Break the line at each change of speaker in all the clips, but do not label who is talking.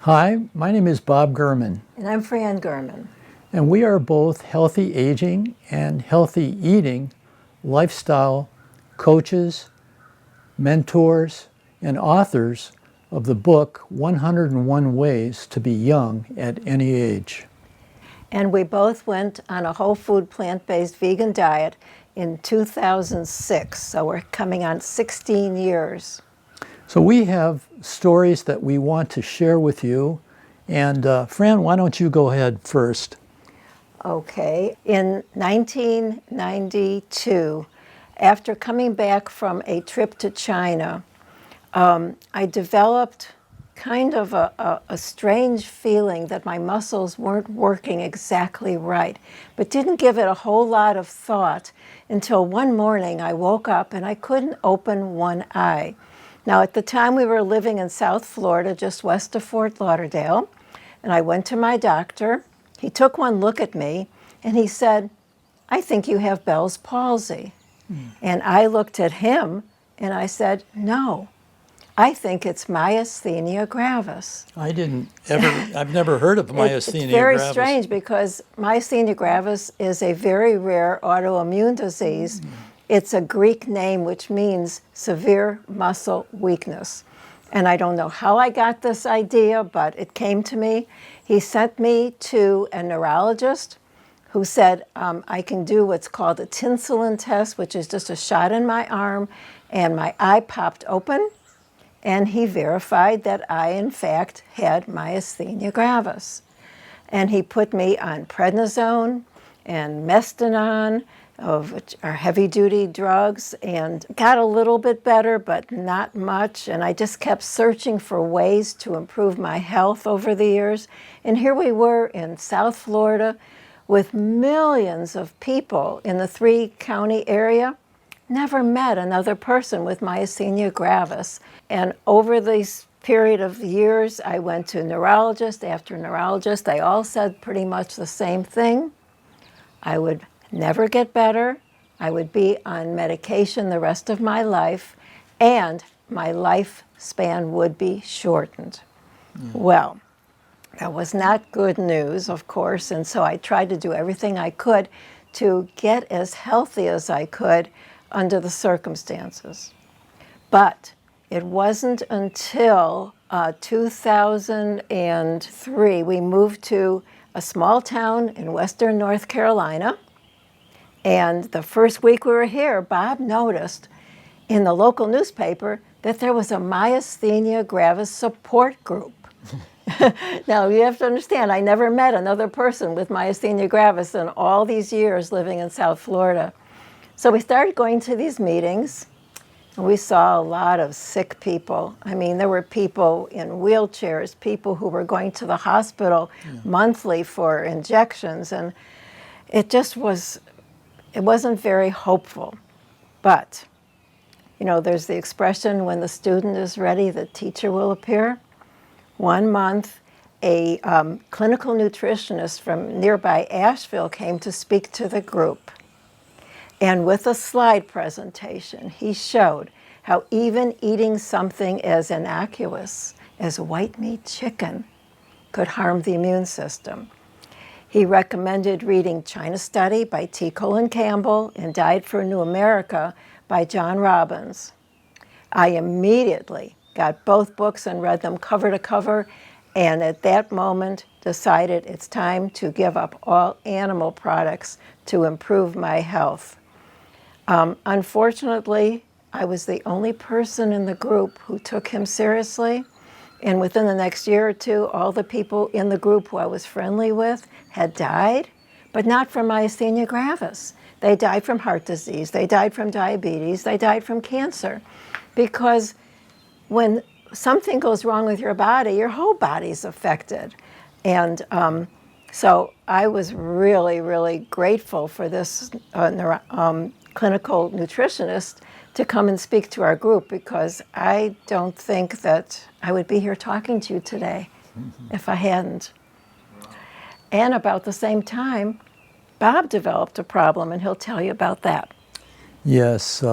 Hi, my name is Bob German.
And I'm Fran German.
And we are both healthy aging and healthy eating lifestyle coaches, mentors, and authors of the book 101 Ways to Be Young at Any Age.
And we both went on a whole food, plant-based vegan diet in 2006. So we're coming on 16 years.
So we have stories that we want to share with you. And Fran, why don't you go ahead first?
Okay. In 1992, after coming back from a trip to China, I developed kind of a strange feeling that my muscles weren't working exactly right, but didn't give it a whole lot of thought until one morning I woke up and I couldn't open one eye. Now, at the time, we were living in South Florida, just west of Fort Lauderdale, and I went to my doctor. He took one look at me, and he said, "I think you have Bell's palsy." And I looked at him, and I said, "No, I think it's myasthenia gravis."
I've never heard of myasthenia gravis.
It's very strange because myasthenia gravis is a very rare autoimmune disease. It's a Greek name which means severe muscle weakness. And I don't know how I got this idea, but it came to me. He sent me to a neurologist who said I can do what's called a tinsulin test, which is just a shot in my arm, and my eye popped open, and he verified that I, in fact, had myasthenia gravis. And he put me on prednisone and mestinon, which are heavy-duty drugs, and got a little bit better, but not much. And I just kept searching for ways to improve my health over the years. And here we were in South Florida with millions of people in the 3-county area. Never met another person with myasthenia gravis. And over this period of years, I went to neurologist after neurologist. They all said pretty much the same thing. I would never get better. I would be on medication the rest of my life, and my lifespan would be shortened. Well, that was not good news, of course, and so I tried to do everything I could to get as healthy as I could under the circumstances. But it wasn't until 2003 we moved to a small town in western North Carolina. And the first week we were here, Bob noticed in the local newspaper that there was a myasthenia gravis support group. Now, you have to understand, I never met another person with myasthenia gravis in all these years living in South Florida. So we started going to these meetings, and we saw a lot of sick people. I mean, there were people in wheelchairs, people who were going to the hospital monthly for injections, and it just wasn't very hopeful. But, you know, there's the expression, when the student is ready, the teacher will appear. One month, a clinical nutritionist from nearby Asheville came to speak to the group. And with a slide presentation, he showed how even eating something as innocuous as white meat chicken could harm the immune system. He recommended reading China Study by T. Colin Campbell and Diet for a New America by John Robbins. I immediately got both books and read them cover to cover, and at that moment decided it's time to give up all animal products to improve my health. Unfortunately, I was the only person in the group who took him seriously. And within the next year or two, all the people in the group who I was friendly with had died, but not from myasthenia gravis. They died from heart disease, they died from diabetes, they died from cancer. Because when something goes wrong with your body, your whole body's affected. And so I was really, really grateful for this clinical nutritionist to come and speak to our group, because I don't think that I would be here talking to you today if I hadn't. And about the same time, Bob developed a problem, and he'll tell you about that.
Yes,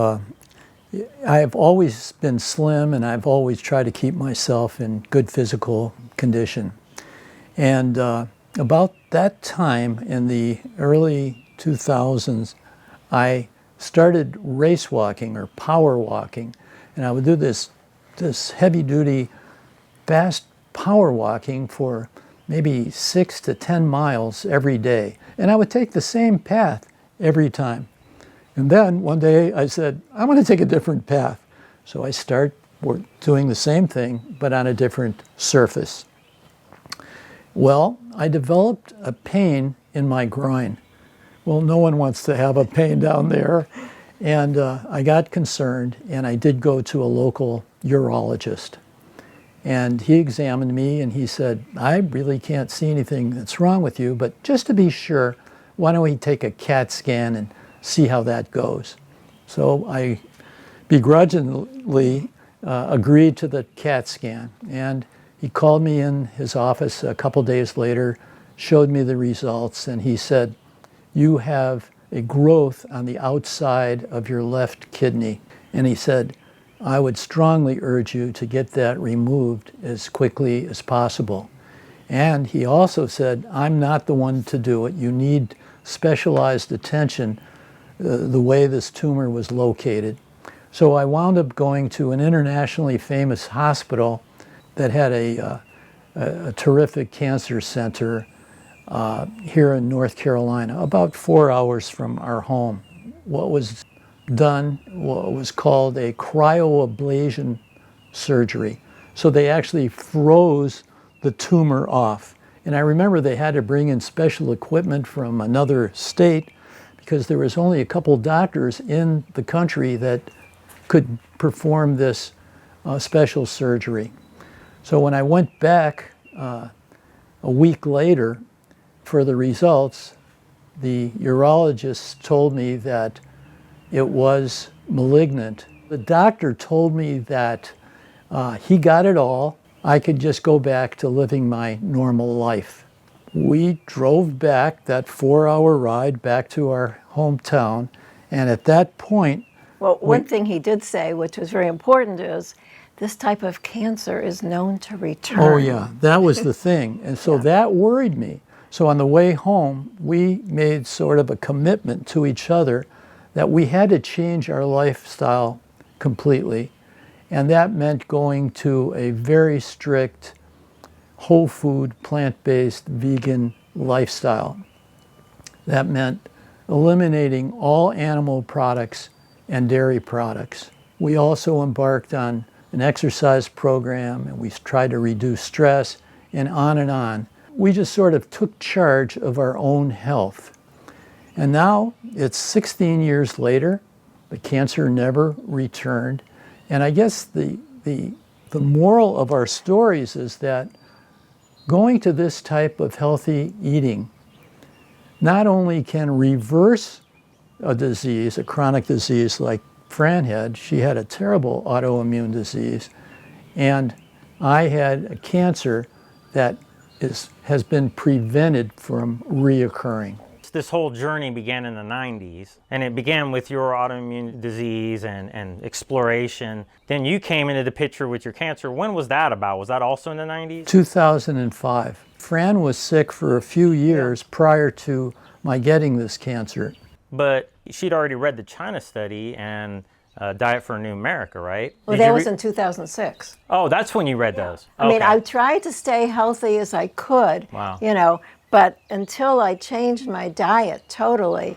I've always been slim, and I've always tried to keep myself in good physical condition. And about that time in the early 2000s, I started race walking or power walking. And I would do this heavy-duty, fast power walking for maybe 6 to 10 miles every day. And I would take the same path every time. And then one day I said, I'm going to take a different path. So I start doing the same thing, but on a different surface. Well, I developed a pain in my groin. Well, no one wants to have a pain down there. And I got concerned, and I did go to a local urologist. And he examined me, and he said, I really can't see anything that's wrong with you, but just to be sure, why don't we take a CAT scan and see how that goes? So I begrudgingly agreed to the CAT scan. And he called me in his office a couple days later, showed me the results, and he said, you have a growth on the outside of your left kidney. And he said, I would strongly urge you to get that removed as quickly as possible. And he also said, I'm not the one to do it. You need specialized attention the way this tumor was located. So I wound up going to an internationally famous hospital that had a terrific cancer center here in North Carolina, about 4 hours from our home. What was done was called a cryoablation surgery. So they actually froze the tumor off. And I remember they had to bring in special equipment from another state because there was only a couple doctors in the country that could perform this special surgery. So when I went back a week later for the results, the urologist told me that it was malignant. The doctor told me that he got it all. I could just go back to living my normal life. We drove back that 4-hour ride back to our hometown, and at that point...
Well, one thing he did say, which was very important, is this type of cancer is known to return.
Oh yeah, that was the thing. And so that worried me. So on the way home, we made sort of a commitment to each other that we had to change our lifestyle completely. And that meant going to a very strict, whole food, plant-based, vegan lifestyle. That meant eliminating all animal products and dairy products. We also embarked on an exercise program, and we tried to reduce stress, and on and on. We just sort of took charge of our own health. And now it's 16 years later, the cancer never returned. And I guess the moral of our stories is that going to this type of healthy eating not only can reverse a disease, a chronic disease like Fran had. She had a terrible autoimmune disease, and I had a cancer that has been prevented from reoccurring.
This whole journey began in the 90s, and it began with your autoimmune disease and exploration. Then you came into the picture with your cancer. When was that about? Was that also in the 90s?
2005. Fran was sick for a few years prior to my getting this cancer.
But she'd already read the China study and Diet for a New America, right?
Well, that was in 2006.
Oh, that's when you read those.
I mean, I tried to stay healthy as I could,
Wow.
you know, but until I changed my diet totally,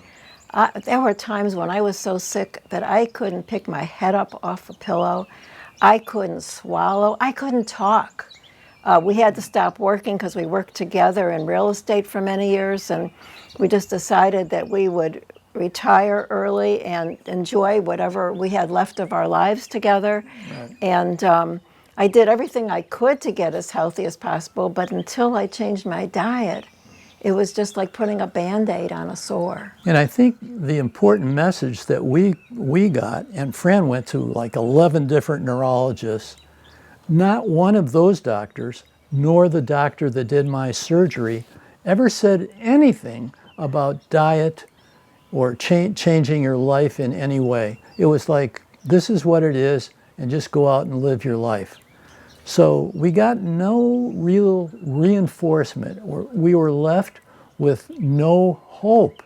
there were times when I was so sick that I couldn't pick my head up off a pillow. I couldn't swallow. I couldn't talk. We had to stop working because we worked together in real estate for many years, and we just decided that we would retire early and enjoy whatever we had left of our lives together. Right. And I did everything I could to get as healthy as possible, but until I changed my diet, it was just like putting a Band-Aid on a sore.
And I think the important message that we got, and Fran went to like 11 different neurologists, not one of those doctors, nor the doctor that did my surgery, ever said anything about diet or changing your life in any way. It was like, this is what it is, and just go out and live your life. So we got no real reinforcement, or we were left with no hope.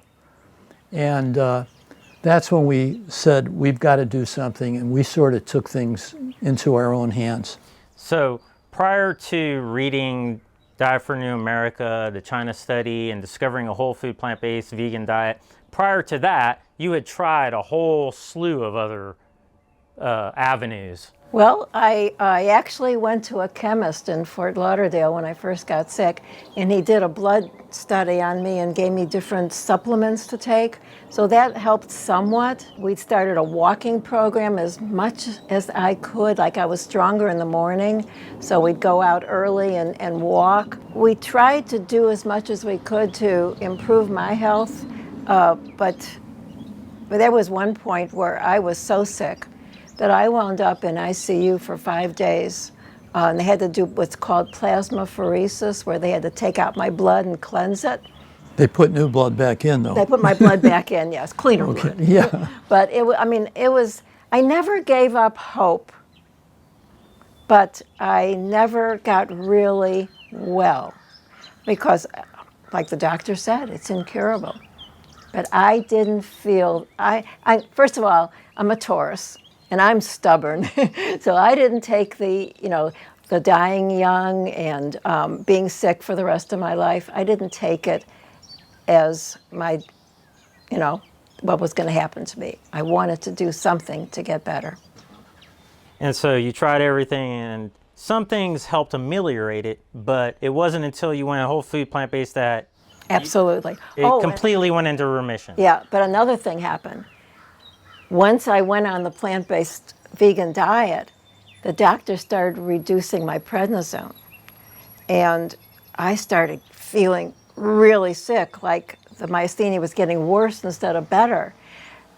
And that's when we said, we've got to do something, and we sort of took things into our own hands.
So prior to reading Diet for New America, the China study, and discovering a whole food plant-based vegan diet, prior to that, you had tried a whole slew of other avenues.
Well, I actually went to a chemist in Fort Lauderdale when I first got sick, and he did a blood study on me and gave me different supplements to take. So that helped somewhat. We started a walking program as much as I could, like I was stronger in the morning, so we'd go out early and walk. We tried to do as much as we could to improve my health, but there was one point where I was so sick that I wound up in ICU for 5 days. And they had to do what's called plasmapheresis, where they had to take out my blood and cleanse it.
They put new blood back in, though.
They put my blood back in, yes, cleaner blood.
Yeah.
But I never gave up hope, but I never got really well because, like the doctor said, it's incurable. But I didn't feel, first of all, I'm a Taurus. And I'm stubborn, so I didn't take the dying young and being sick for the rest of my life. I didn't take it as my, what was going to happen to me. I wanted to do something to get better.
And so you tried everything, and some things helped ameliorate it, but it wasn't until you went whole food plant-based that
Absolutely.
it completely went into remission.
Yeah, but another thing happened. Once I went on the plant-based vegan diet, the doctor started reducing my prednisone. And I started feeling really sick, like the myasthenia was getting worse instead of better.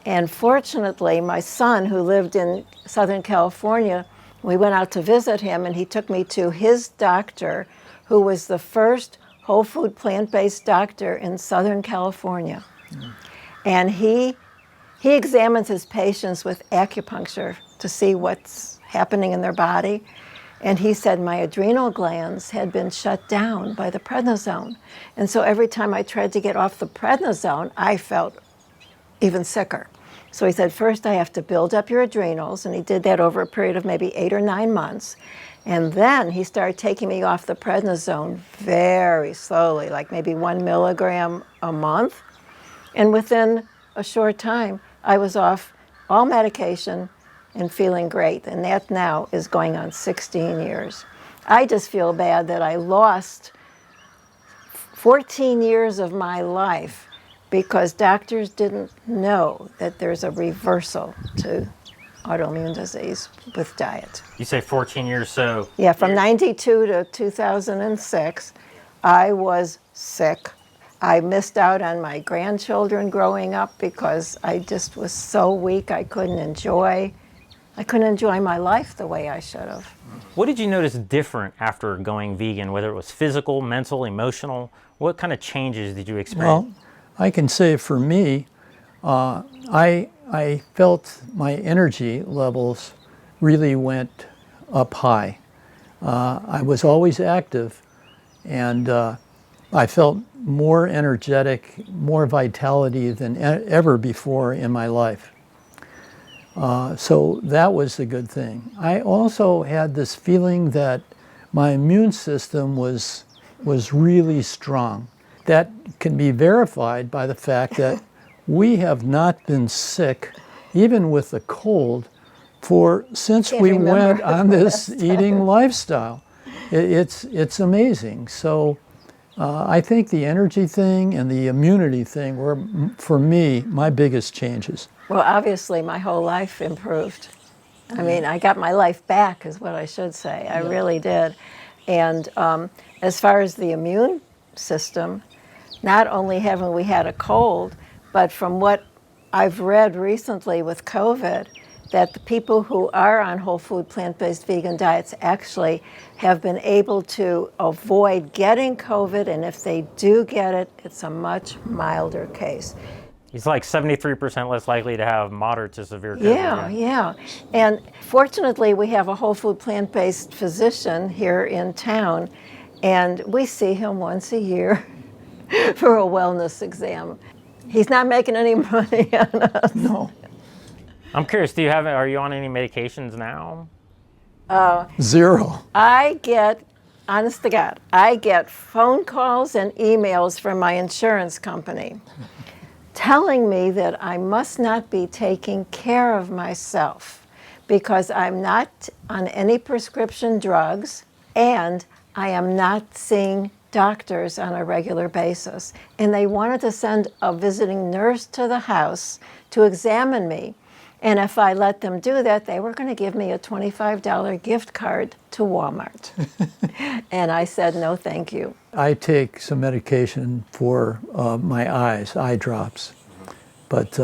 And fortunately, my son, who lived in Southern California, we went out to visit him, and he took me to his doctor, who was the first whole food plant-based doctor in Southern California. And he examines his patients with acupuncture to see what's happening in their body. And he said my adrenal glands had been shut down by the prednisone. And so every time I tried to get off the prednisone, I felt even sicker. So he said, first I have to build up your adrenals, and he did that over a period of maybe 8 or 9 months. And then he started taking me off the prednisone very slowly, like maybe 1 milligram a month. And within a short time, I was off all medication and feeling great, and that now is going on 16 years. I just feel bad that I lost 14 years of my life because doctors didn't know that there's a reversal to autoimmune disease with diet.
You say 14 years, so...
Yeah, from 92 to 2006, I was sick. I missed out on my grandchildren growing up because I just was so weak I couldn't enjoy my life the way I should have.
What did you notice different after going vegan, whether it was physical, mental, emotional? What kind of changes did you experience?
Well, I can say for me, I felt my energy levels really went up high. I was always active, and I felt more energetic, more vitality than ever before in my life. So that was a good thing. I also had this feeling that my immune system was really strong. That can be verified by the fact that we have not been sick, even with a cold, since we went on this eating lifestyle. It's amazing. So I think the energy thing and the immunity thing were, for me, my biggest changes.
Well, obviously, my whole life improved. I mean, I got my life back, is what I should say. I really did. And as far as the immune system, not only haven't we had a cold, but from what I've read recently with COVID, that the people who are on whole food, plant-based vegan diets actually have been able to avoid getting COVID, and if they do get it, it's a much milder case.
He's like 73% less likely to have moderate to severe COVID.
Yeah. And fortunately, we have a whole food plant-based physician here in town, and we see him once a year for a wellness exam. He's not making any money on us.
No.
I'm curious, are you on any medications now?
Zero.
Honest to God, I get phone calls and emails from my insurance company telling me that I must not be taking care of myself because I'm not on any prescription drugs and I am not seeing doctors on a regular basis. And they wanted to send a visiting nurse to the house to examine me. And if I let them do that, they were going to give me a $25 gift card to Walmart. And I said, no, thank you.
I take some medication for my eyes, eye drops, but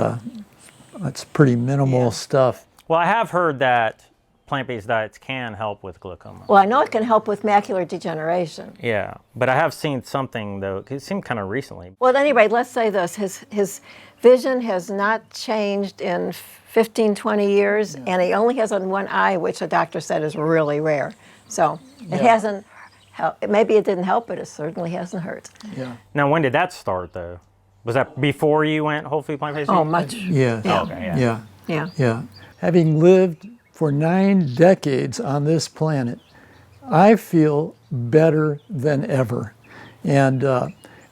it's pretty minimal stuff.
Well, I have heard that plant-based diets can help with glaucoma.
Well, I know it can help with macular degeneration.
Yeah, but I have seen something, though, it seemed kind of recently.
Well, at any rate, let's say this. His vision has not changed in 15, 20 years, and he only has on one eye, which the doctor said is really rare. So it hasn't helped. Maybe it didn't help, but it certainly hasn't hurt.
Yeah.
Now, when did that start, though? Was that before you went whole food plant-based?
Oh, much.
Yeah.
Yeah.
Okay,
Yeah.
Having lived for 9 decades on this planet, I feel better than ever. And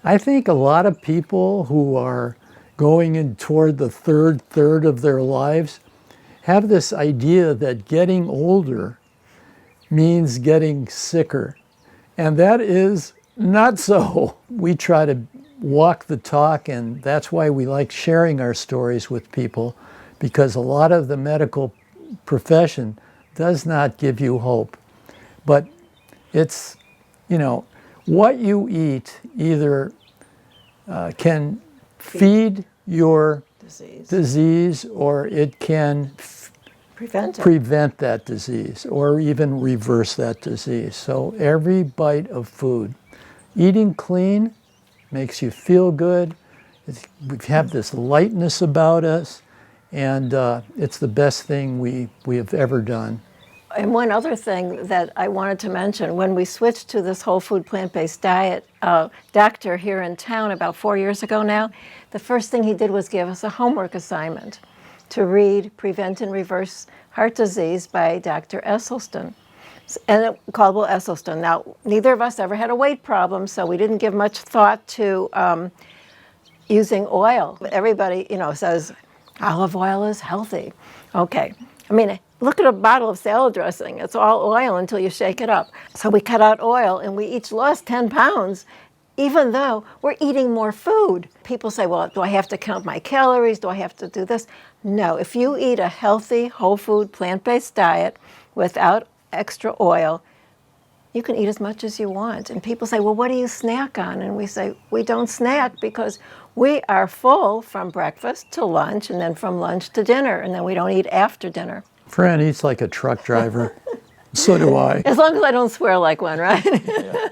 I think a lot of people who are going in toward the third of their lives have this idea that getting older means getting sicker. And that is not so. We try to walk the talk, and that's why we like sharing our stories with people, because a lot of the medical profession does not give you hope. But it's, what you eat either can feed your disease or it can prevent that disease or even reverse that disease. So every bite of food, eating clean makes you feel good. We have this lightness about us, and it's the best thing we have ever done.
And one other thing that I wanted to mention, when we switched to this whole food plant-based diet, doctor here in town about 4 years ago now, the first thing he did was give us a homework assignment to read Prevent and Reverse Heart Disease by Dr. Esselstyn, and called Esselstyn. Now, neither of us ever had a weight problem, so we didn't give much thought to using oil. Everybody, says olive oil is healthy. Okay, look at a bottle of salad dressing. It's all oil until you shake it up. So we cut out oil, and we each lost 10 pounds, even though we're eating more food. People say, well, do I have to count my calories? Do I have to do this? No, if you eat a healthy, whole food, plant-based diet without extra oil, you can eat as much as you want. And people say, well, what do you snack on? And we say, we don't snack because we are full from breakfast to lunch, and then from lunch to dinner, and then we don't eat after dinner.
Fran eats like a truck driver. So do I.
As long as I don't swear like one, right? Yeah.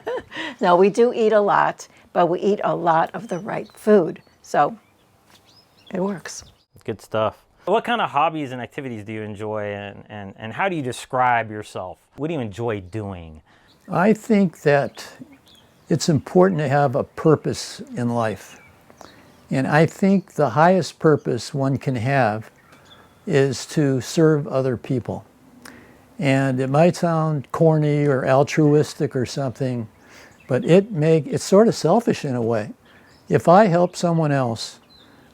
No, we do eat a lot, but we eat a lot of the right food. So it works.
Good stuff. What kind of hobbies and activities do you enjoy, and how do you describe yourself? What do you enjoy doing?
I think that it's important to have a purpose in life. And I think the highest purpose one can have is to serve other people. And it might sound corny or altruistic or something, but it's sort of selfish in a way. If I help someone else,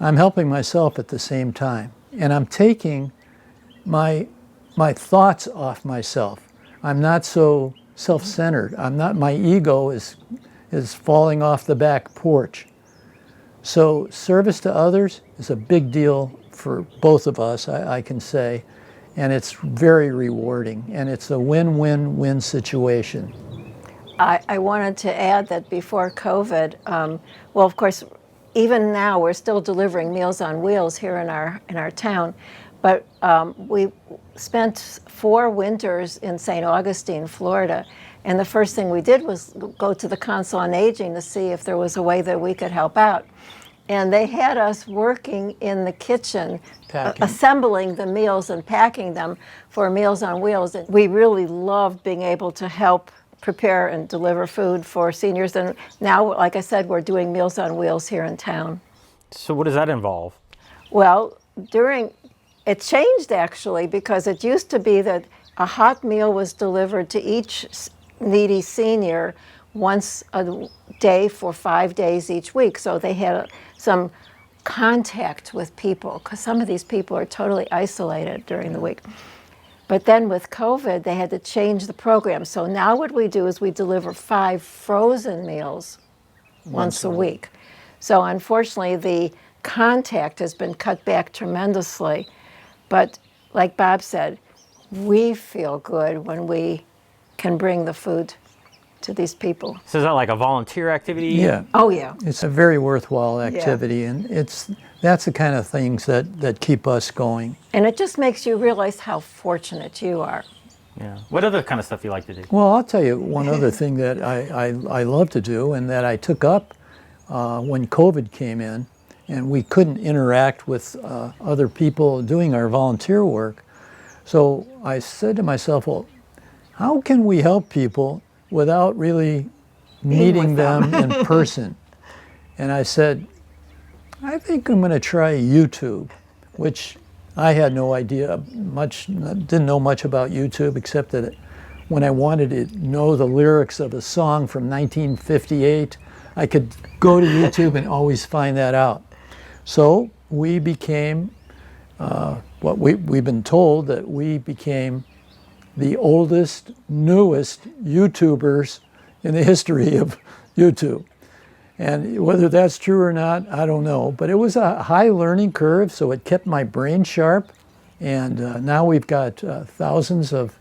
I'm helping myself at the same time. And I'm taking my thoughts off myself. I'm not so self-centered. My ego is falling off the back porch. So service to others is a big deal for both of us, I can say, and it's very rewarding, and it's a win-win-win situation.
I wanted to add that before COVID, well, of course, even now we're still delivering Meals on Wheels here in our town, but we spent 4 winters in St. Augustine, Florida, and the first thing we did was go to the Council on Aging to see if there was a way that we could help out. And they had us working in the kitchen,
Packing.
assembling the meals and packing them for Meals on Wheels. And we really loved being able to help prepare and deliver food for seniors. And now, like I said, we're doing Meals on Wheels here in town.
So what does that involve?
Well, it changed actually, because it used to be that a hot meal was delivered to each needy senior once a day for 5 days each week. So they had some contact with people, because some of these people are totally isolated during the week. But then with COVID, they had to change the program. So now what we do is we deliver 5 frozen meals once a week. So unfortunately, the contact has been cut back tremendously. But like Bob said, we feel good when we can bring the food to these people.
So is that like a volunteer activity?
Yeah.
Oh, yeah.
It's a very worthwhile activity, and that's the kind of things that keep us going.
And it just makes you realize how fortunate you are.
Yeah. What other kind of stuff you like to do?
Well, I'll tell you one other thing that I love to do, and that I took up when COVID came in, and we couldn't interact with other people doing our volunteer work. So I said to myself, well, how can we help people without really meeting them in person? And I said, I think I'm going to try YouTube, which I had no idea didn't know much about YouTube, except that when I wanted to know the lyrics of a song from 1958, I could go to YouTube and always find that out. So we became, we've been told that we became the oldest, newest YouTubers in the history of YouTube. And whether that's true or not, I don't know. But it was a high learning curve, so it kept my brain sharp. And now we've got thousands of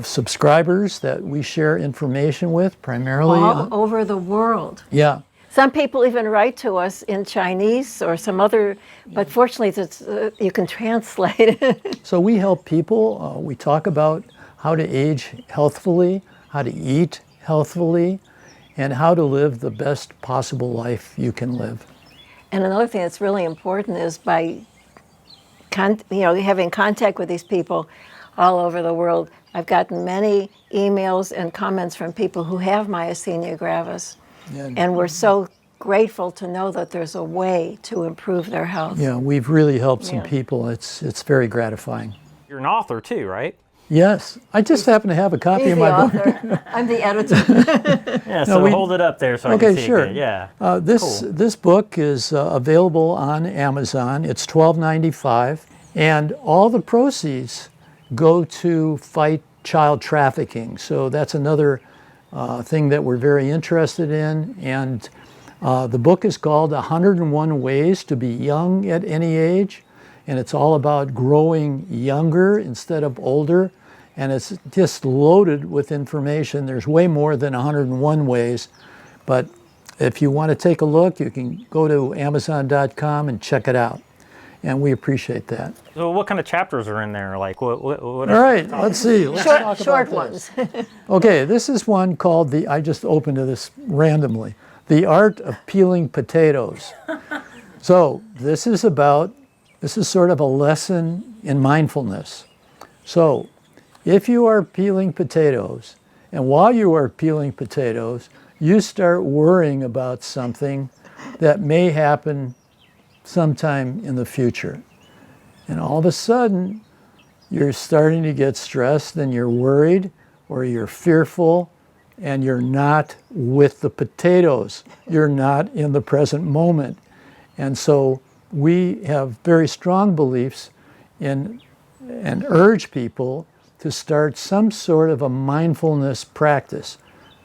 subscribers that we share information with, primarily.
All over the world.
Yeah.
Some people even write to us in Chinese or some other, but fortunately you can translate it.
So we help people. We talk about how to age healthfully, how to eat healthfully, and how to live the best possible life you can live.
And another thing that's really important is by having contact with these people all over the world. I've gotten many emails and comments from people who have myasthenia gravis.
Yeah.
And we're so grateful to know that there's a way to improve their health.
Yeah, we've really helped some people. It's very gratifying.
You're an author too, right?
Yes, I just happen to have a copy
He's
of
the
my book.
author. I'm the editor.
Yeah, so hold it up there so I can see
sure.
it. Yeah.
This book is available on Amazon. It's $12.95, and all the proceeds go to fight child trafficking. So that's another thing that we're very interested in. And the book is called 101 Ways to Be Young at Any Age. And it's all about growing younger instead of older. And it's just loaded with information. There's way more than 101 ways. But if you want to take a look, you can go to Amazon.com and check it out. And we appreciate that.
So what kind of chapters are in there? Like what
All right, let's see. Let's talk about
Short
this.
ones.
Okay, this is one called I just opened this randomly. The Art of Peeling Potatoes. So this is sort of a lesson in mindfulness. So if you are peeling potatoes, and while you are peeling potatoes, you start worrying about something that may happen sometime in the future. And all of a sudden, you're starting to get stressed and you're worried or you're fearful and you're not with the potatoes. You're not in the present moment. And so we have very strong beliefs in and urge people to start some sort of a mindfulness practice.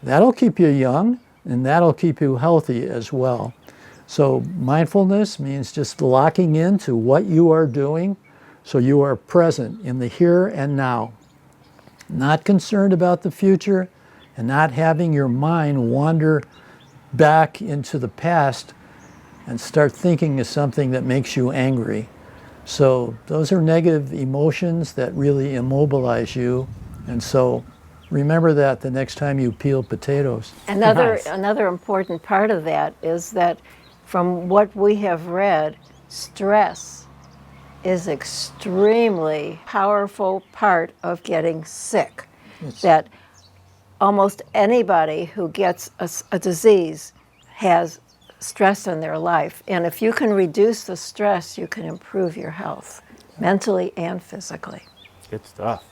That'll keep you young and that'll keep you healthy as well. So mindfulness means just locking into what you are doing so you are present in the here and now. Not concerned about the future and not having your mind wander back into the past and start thinking of something that makes you angry. So those are negative emotions that really immobilize you. And so remember that the next time you peel potatoes.
Another important part of that is that from what we have read, stress is extremely powerful part of getting sick. That almost anybody who gets a disease has stress in their life. And if you can reduce the stress, you can improve your health, mentally and physically.
Good stuff.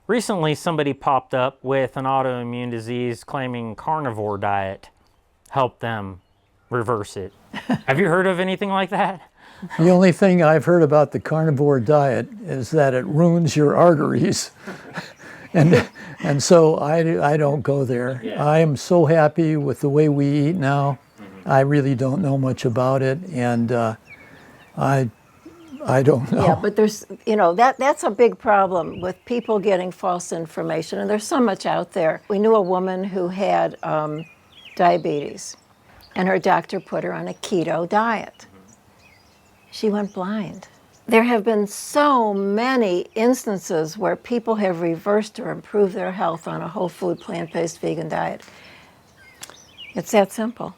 Recently, somebody popped up with an autoimmune disease claiming carnivore diet helped them reverse it. Have you heard of anything like that?
The only thing I've heard about the carnivore diet is that it ruins your arteries. and so I don't go there.
Yeah.
I am so happy with the way we eat now. I really don't know much about it, and I don't know.
Yeah, but there's, you know, that's a big problem with people getting false information, and there's so much out there. We knew a woman who had diabetes, and her doctor put her on a keto diet. She went blind. There have been so many instances where people have reversed or improved their health on a whole food, plant-based vegan diet. It's that simple.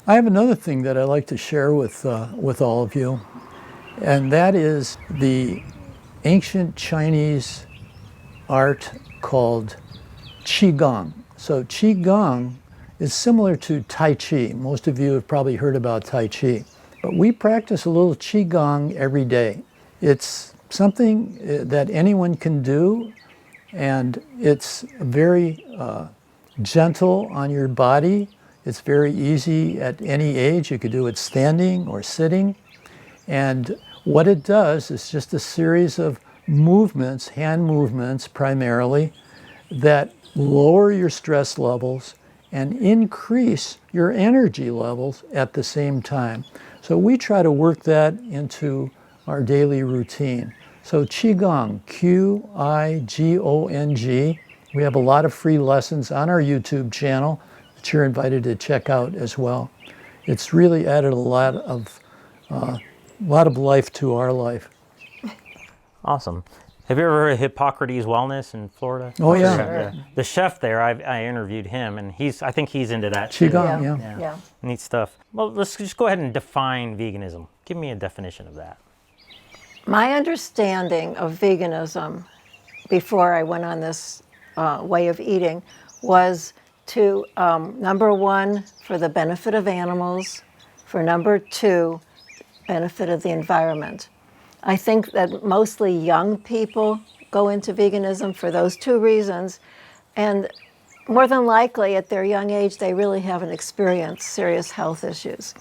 I have another thing that I'd like to share with all of you, and that is the ancient Chinese art called Qigong. So Qigong is similar to Tai Chi. Most of you have probably heard about Tai Chi. But we practice a little Qigong every day. It's something that anyone can do, and it's very gentle on your body. It's very easy at any age. You could do it standing or sitting. And what it does is just a series of movements, hand movements primarily, that lower your stress levels and increase your energy levels at the same time. So we try to work that into our daily routine. So Qigong, Q-I-G-O-N-G. We have a lot of free lessons on our YouTube channel that you're invited to check out as well. It's really added a lot of life to our life.
Awesome. Have you ever heard of Hippocrates Wellness in Florida?
Oh yeah.
Sure.
The chef there, I interviewed him, and I think he's into that.
Qigong,
too.
yeah.
Neat stuff. Well, let's just go ahead and define veganism. Give me a definition of that.
My understanding of veganism before I went on this way of eating was to, number one, for the benefit of animals, for number two, benefit of the environment. I think that mostly young people go into veganism for those two reasons, and more than likely at their young age they really haven't experienced serious health issues.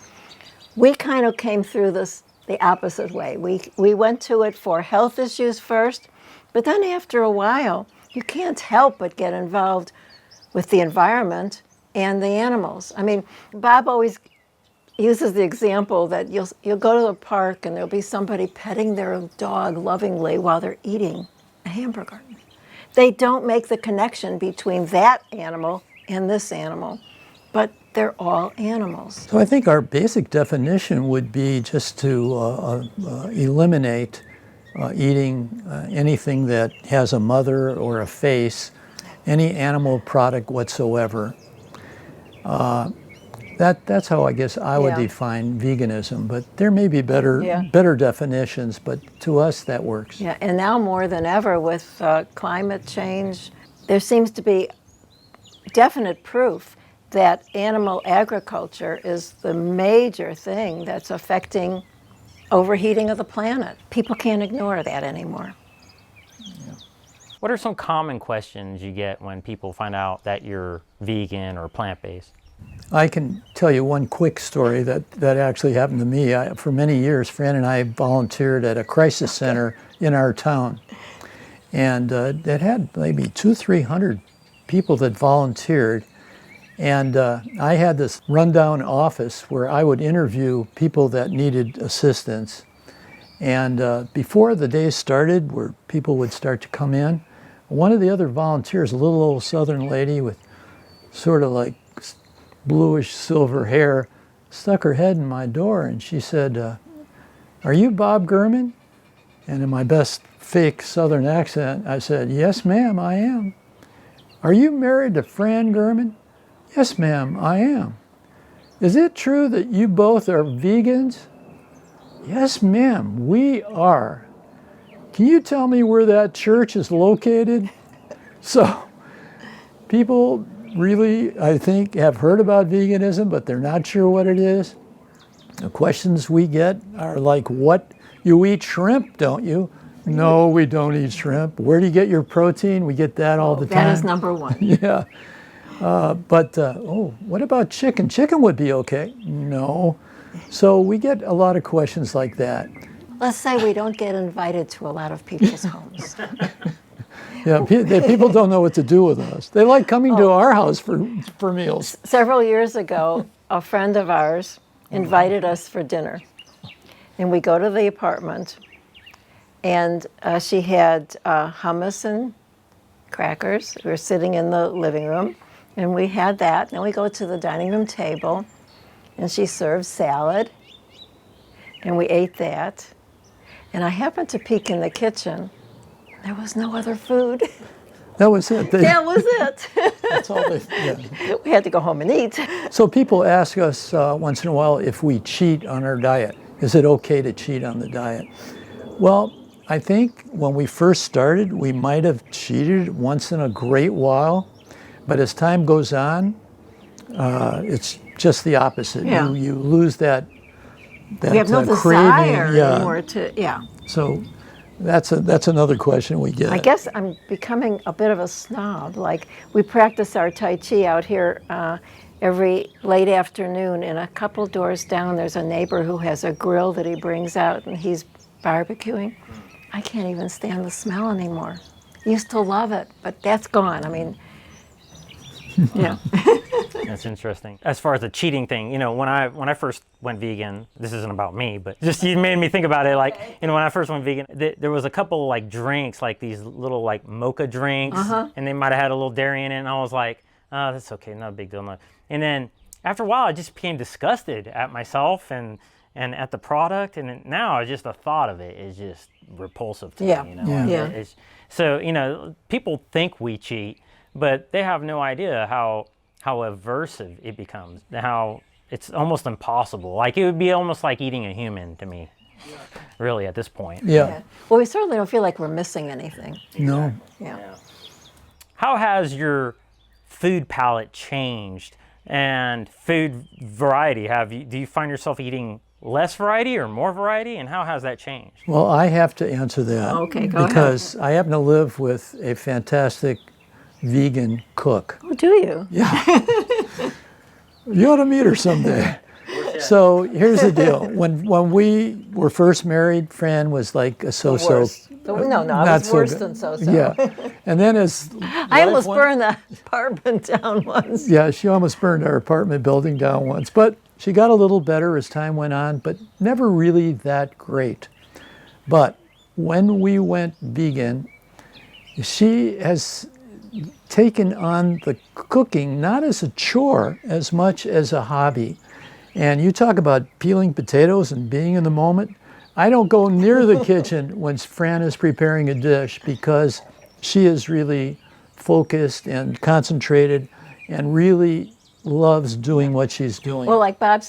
We kind of came through this the opposite way. We went to it for health issues first, but then after a while you can't help but get involved with the environment and the animals. I mean, Bob always uses the example that you'll go to the park and there'll be somebody petting their dog lovingly while they're eating a hamburger. They don't make the connection between that animal and this animal, but they're all animals.
So I think our basic definition would be just to eliminate eating anything that has a mother or a face, any animal product whatsoever. That's how I guess I would define veganism, but there may be better definitions, but to us that works.
Yeah, and now more than ever with climate change, there seems to be definite proof that animal agriculture is the major thing that's affecting overheating of the planet. People can't ignore that anymore.
Yeah. What are some common questions you get when people find out that you're vegan or plant-based?
I can tell you one quick story that actually happened to me. For many years, Fran and I volunteered at a crisis center in our town. And it had maybe 200-300 people that volunteered. And I had this rundown office where I would interview people that needed assistance. And before the day started, where people would start to come in, one of the other volunteers, a little old Southern lady with sort of like bluish silver hair, stuck her head in my door and she said, "Are you Bob German?" And in my best fake Southern accent, I said, "Yes, ma'am, I am." "Are you married to Fran German?" "Yes, ma'am, I am." Is it true that you both are vegans? Yes, ma'am, we are. Can you tell me where that church is located? So, people really, I think, have heard about veganism, but they're not sure what it is. The questions we get are like, what? You eat shrimp, don't you? No, we don't eat shrimp. Where do you get your protein? We get that all the time.
That is number one.
Yeah. What about chicken? Chicken would be okay. No. So we get a lot of questions like that.
Let's say we don't get invited to a lot of people's homes.
Yeah, people don't know what to do with us. They like coming to our house for meals.
Several years ago, a friend of ours invited us for dinner. And we go to the apartment, and she had hummus and crackers. We were sitting in the living room, and we had that. Then we go to the dining room table, and she served salad, and we ate that. And I happened to peek in the kitchen. There was no other food.
That was it.
That was it.
That's all yeah.
We had to go home and eat.
So people ask us once in a while if we cheat on our diet. Is it okay to cheat on the diet? Well, I think when we first started, we might have cheated once in a great while. But as time goes on, it's just the opposite.
Yeah.
You lose that
We have no
craving.
desire anymore to,
So that's another question we get.
I guess I'm becoming a bit of a snob. Like, we practice our Tai Chi out here every late afternoon, and a couple doors down there's a neighbor who has a grill that he brings out, and he's barbecuing. I can't even stand the smell anymore. Used to love it, but that's gone. I mean, yeah.
That's interesting. As far as the cheating thing, you know, when I first went vegan, this isn't about me, but just you made me think about it. Like, you know, when I first went vegan, there was a couple like drinks, like these little like mocha drinks, and they might have had a little dairy in it, and I was like, oh, that's okay, not a big deal. No. And then after a while, I just became disgusted at myself and at the product, and now just the thought of it is just repulsive to me. You know? So, you know, people think we cheat, but they have no idea how aversive it becomes, how it's almost impossible. Like, it would be almost like eating a human to me, really, at this point.
Yeah.
Well, we certainly don't feel like we're missing anything.
No.
Yeah.
How has your food palate changed and food variety? Do you find yourself eating less variety or more variety, and how has that changed?
Well, I have to answer that.
Okay, go ahead.
Because I happen to live with a fantastic vegan cook.
Oh, do you?
Yeah. You ought to meet her someday. So here's the deal. When we were first married, Fran was like a so-so.
No, I was worse than so-so.
Yeah. And then as
I almost burned the apartment down once.
Yeah, she almost burned our apartment building down once. But she got a little better as time went on, but never really that great. But when we went vegan, she has taken on the cooking not as a chore as much as a hobby. And you talk about peeling potatoes and being in the moment. I don't go near the kitchen when Fran is preparing a dish because she is really focused and concentrated and really loves doing what she's doing.
Well, like Bob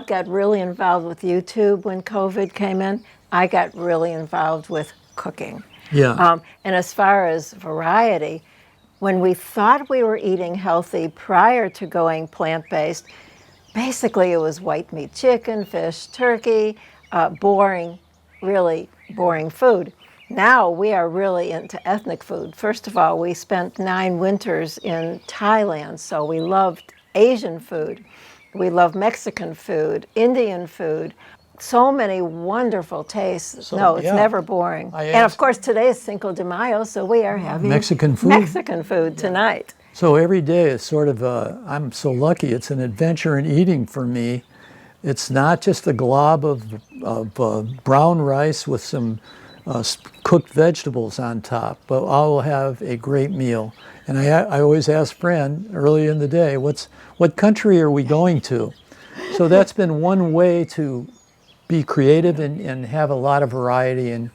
got really involved with YouTube when COVID came in. I got really involved with cooking.
Yeah.
And as far as variety, when we thought we were eating healthy prior to going plant-based, basically it was white meat chicken, fish, turkey, boring, really boring food. Now we are really into ethnic food. First of all, we spent 9 winters in Thailand, so we loved Asian food. We love Mexican food, Indian food. So many wonderful tastes. No, it's never boring. And of course, today is Cinco de Mayo, so we are having
Mexican food
tonight.
So every day is sort of I'm so lucky, it's an adventure in eating for me. It's not just a glob of brown rice with some cooked vegetables on top, but I will have a great meal. And I always ask Fran early in the day, what country are we going to? So that's been one way to be creative and have a lot of variety in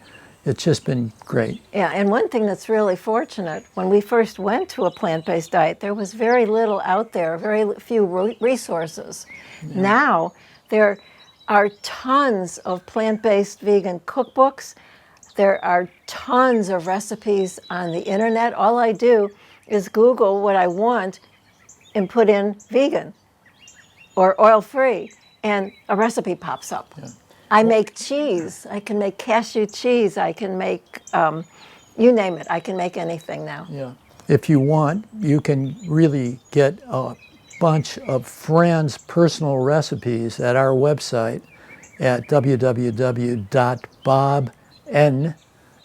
it's just been great.
Yeah, and one thing that's really fortunate, when we first went to a plant-based diet, there was very little out there, very few resources. Yeah. Now, there are tons of plant-based vegan cookbooks. There are tons of recipes on the internet. All I do is Google what I want and put in vegan or oil-free, and a recipe pops up. Yeah. I make cheese. I can make cashew cheese. I can make, you name it. I can make anything now.
Yeah. If you want, you can really get a bunch of Fran's personal recipes at our website at www.bobn,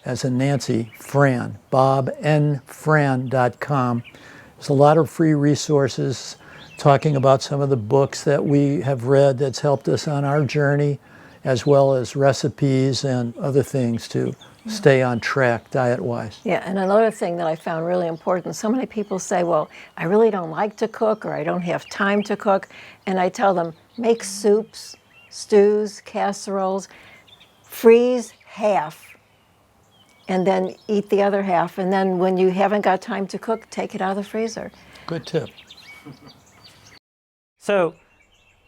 as in Nancy, Fran, bobnfran.com. There's a lot of free resources talking about some of the books that we have read that's helped us on our journey, as well as recipes and other things to stay on track diet-wise.
Yeah, and another thing that I found really important, so many people say, well, I really don't like to cook, or I don't have time to cook, and I tell them, make soups, stews, casseroles, freeze half, and then eat the other half, and then when you haven't got time to cook, take it out of the freezer.
Good tip.
So,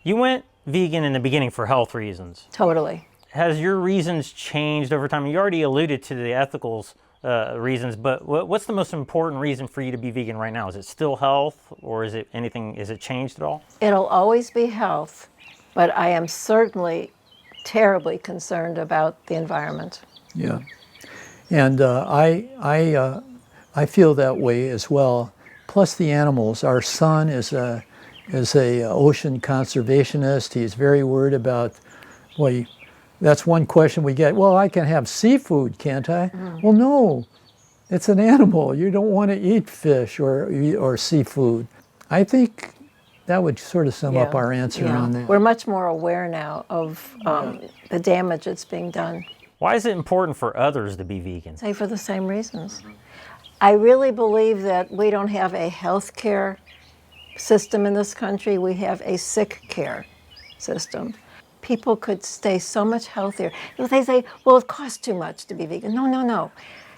you went vegan in the beginning for health reasons.
Totally.
Has your reasons changed over time? You already alluded to the ethical reasons, but what's the most important reason for you to be vegan right now? Is it still health, or is it anything, is it changed at all?
It'll always be health, but I am certainly terribly concerned about the environment.
Yeah, and I feel that way as well. Plus the animals. Our son is a ocean conservationist. He's very worried about, well, that's one question we get. Well, I can have seafood, can't I? Mm. Well, no, it's an animal. You don't want to eat fish or seafood. I think that would sort of sum up our answer on that.
We're much more aware now of the damage that's being done.
Why is it important for others to be vegan?
Say for the same reasons. I really believe that we don't have a health care system in this country. We have a sick care system. People could stay so much healthier. They say, well, it costs too much to be vegan. No, no, no.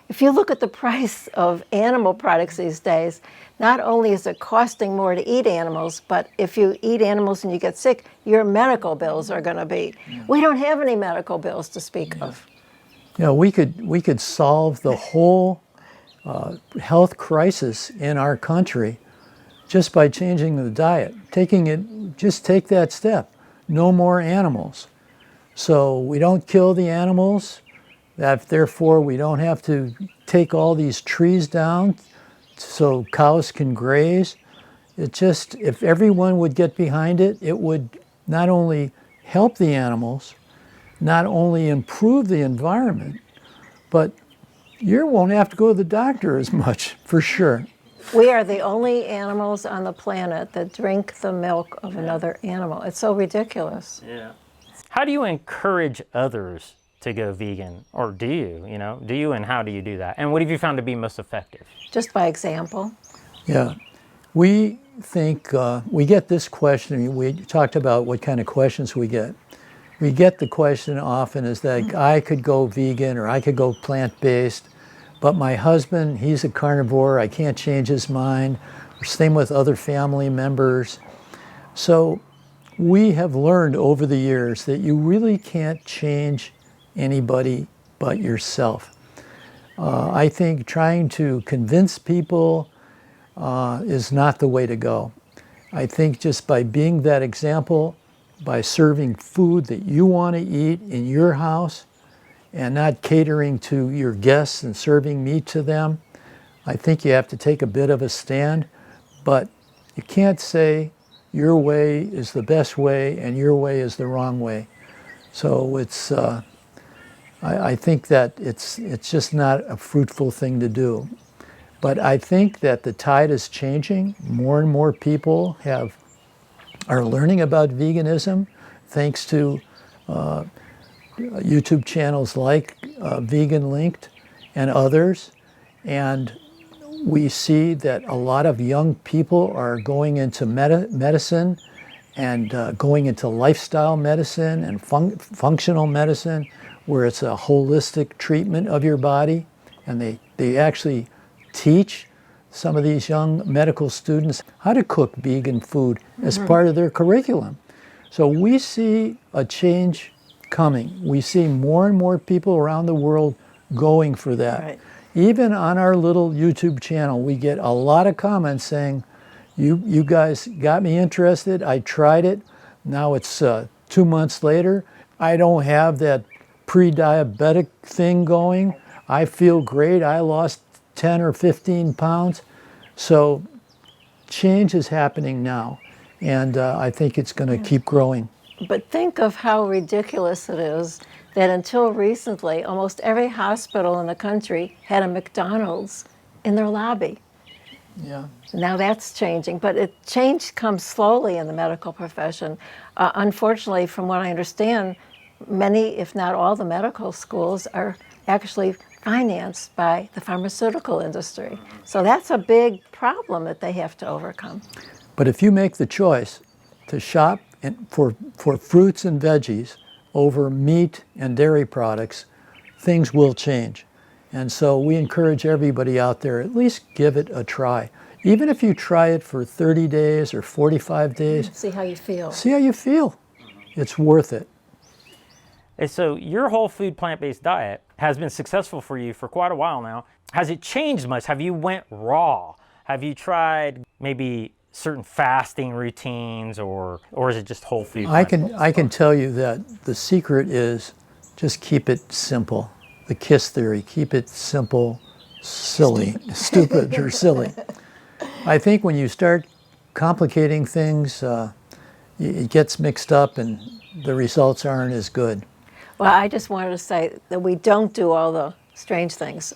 If you look at the price of animal products these days, not only is it costing more to eat animals, but if you eat animals and you get sick, your medical bills are going to be. Yeah. We don't have any medical bills to speak of.
Yeah, we could solve the whole health crisis in our country just by changing the diet. Just take that step. No more animals. So we don't kill the animals. Therefore, we don't have to take all these trees down so cows can graze. If everyone would get behind it, it would not only help the animals, not only improve the environment, but you won't have to go to the doctor as much, for sure.
We are the only animals on the planet that drink the milk of another animal. It's so ridiculous.
Yeah. How do you encourage others to go vegan? Or do you, do you, and how do you do that? And what have you found to be most effective?
Just by example.
Yeah. We think, we get this question, we talked about what kind of questions we get. We get the question often is that I could go vegan or I could go plant-based, but my husband, he's a carnivore, I can't change his mind. Same with other family members. So we have learned over the years that you really can't change anybody but yourself. I think trying to convince people is not the way to go. I think just by being that example, by serving food that you want to eat in your house and not catering to your guests and serving meat to them, I think you have to take a bit of a stand, but you can't say your way is the best way and your way is the wrong way. So it's, I think that it's just not a fruitful thing to do. But I think that the tide is changing. More and more people are learning about veganism thanks to YouTube channels like Vegan Linked and others. And we see that a lot of young people are going into medicine and going into lifestyle medicine and functional medicine, where it's a holistic treatment of your body, and they actually teach some of these young medical students how to cook vegan food as part of their curriculum. So we see a change coming. We see more and more people around the world going for that.
Right.
Even on our little YouTube channel, we get a lot of comments saying, you guys got me interested, I tried it, now it's 2 months later, I don't have that pre-diabetic thing going, I feel great, I lost 10 or 15 pounds. So change is happening now, and I think it's going to keep growing.
But think of how ridiculous it is that until recently, almost every hospital in the country had a McDonald's in their lobby.
Yeah.
Now that's changing, but change comes slowly in the medical profession. Unfortunately, from what I understand, many, if not all, the medical schools are actually financed by the pharmaceutical industry. So that's a big problem that they have to overcome.
But if you make the choice to shop for fruits and veggies over meat and dairy products, things will change. And so we encourage everybody out there, at least give it a try. Even if you try it for 30 days or 45 days.
See how you feel.
See how you feel. It's worth it.
And so your whole food plant-based diet has been successful for you for quite a while now. Has it changed much? Have you went raw? Have you tried maybe certain fasting routines, or is it just whole food?
I can tell you that the secret is just keep it simple. The KISS theory, keep it simple, silly, stupid or silly. I think when you start complicating things, it gets mixed up and the results aren't as good.
Well, I just wanted to say that we don't do all the strange things.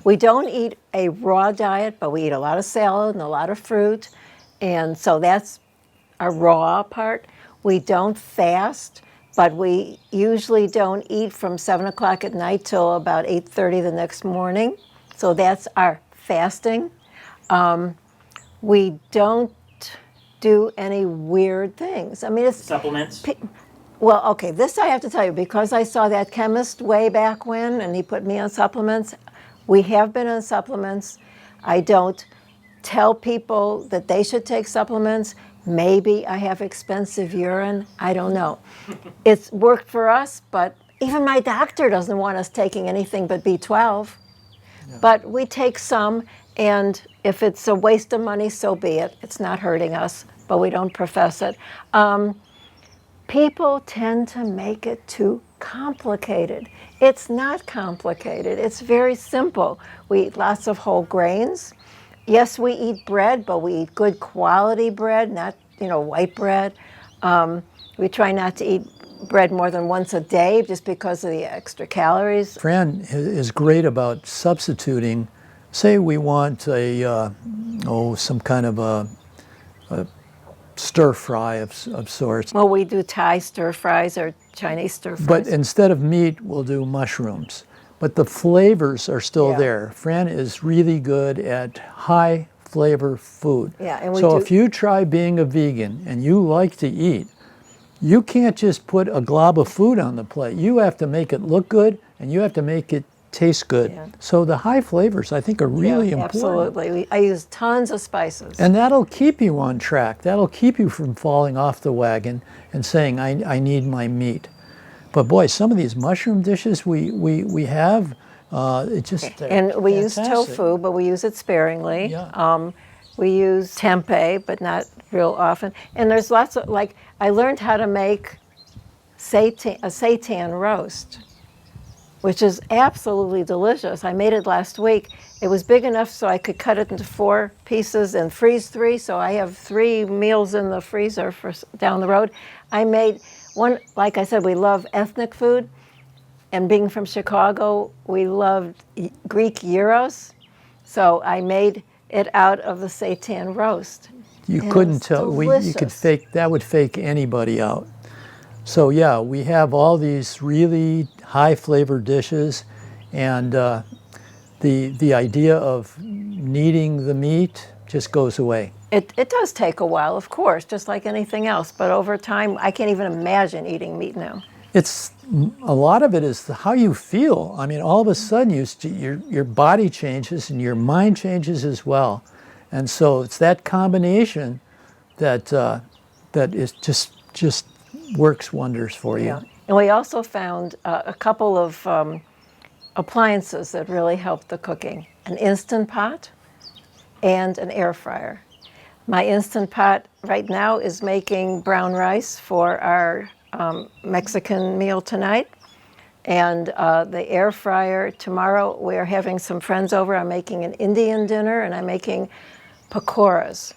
We don't eat a raw diet, but we eat a lot of salad and a lot of fruit. And so that's a raw part. We don't fast, but we usually don't eat from 7 o'clock at night till about 8:30 the next morning. So that's our fasting. We don't do any weird things. I mean, it's
Supplements?
Well, okay, this I have to tell you, because I saw that chemist way back when, and he put me on supplements. We have been on supplements. I don't tell people that they should take supplements. Maybe I have expensive urine. I don't know. It's worked for us, but even my doctor doesn't want us taking anything but B12. Yeah. But we take some, and if it's a waste of money, so be it. It's not hurting us, but we don't profess it. People tend to make it too complicated. It's not complicated. It's very simple. We eat lots of whole grains. Yes, we eat bread, but we eat good quality bread, not, white bread. We try not to eat bread more than once a day just because of the extra calories.
Fran is great about substituting. Say we want some kind of a stir fry of sorts.
Well, we do Thai stir fries or Chinese stir fries.
But instead of meat, we'll do mushrooms. But the flavors are still there. Fran is really good at high flavor food.
Yeah, and
so if you try being a vegan and you like to eat, you can't just put a glob of food on the plate. You have to make it look good and you have to make it taste good. Yeah. So the high flavors, I think, are really important.
Absolutely. I use tons of spices.
And that'll keep you on track. That'll keep you from falling off the wagon and saying, I need my meat. But boy, some of these mushroom dishes we have, it just
and we
fantastic.
use tofu, but we use it sparingly.
Yeah.
We use tempeh, but not real often. And there's lots of, I learned how to make a seitan roast, which is absolutely delicious. I made it last week. It was big enough so I could cut it into 4 pieces and freeze 3, so I have 3 meals in the freezer for down the road. I made one, like I said, we love ethnic food, and being from Chicago, we loved Greek gyros, so I made it out of the seitan roast.
You couldn't tell, you could fake, that would fake anybody out. So yeah, we have all these really high flavor dishes, and the idea of needing the meat just goes away.
It does take a while, of course, just like anything else, but over time, I can't even imagine eating meat now.
It's a lot of it is how you feel. I mean, all of a sudden your body changes and your mind changes as well. And so it's that combination that that is just works wonders for you.
Yeah. And we also found a couple of appliances that really helped the cooking. An Instant Pot and an air fryer. My Instant Pot right now is making brown rice for our Mexican meal tonight. And the air fryer, tomorrow we're having some friends over. I'm making an Indian dinner, and I'm making pakoras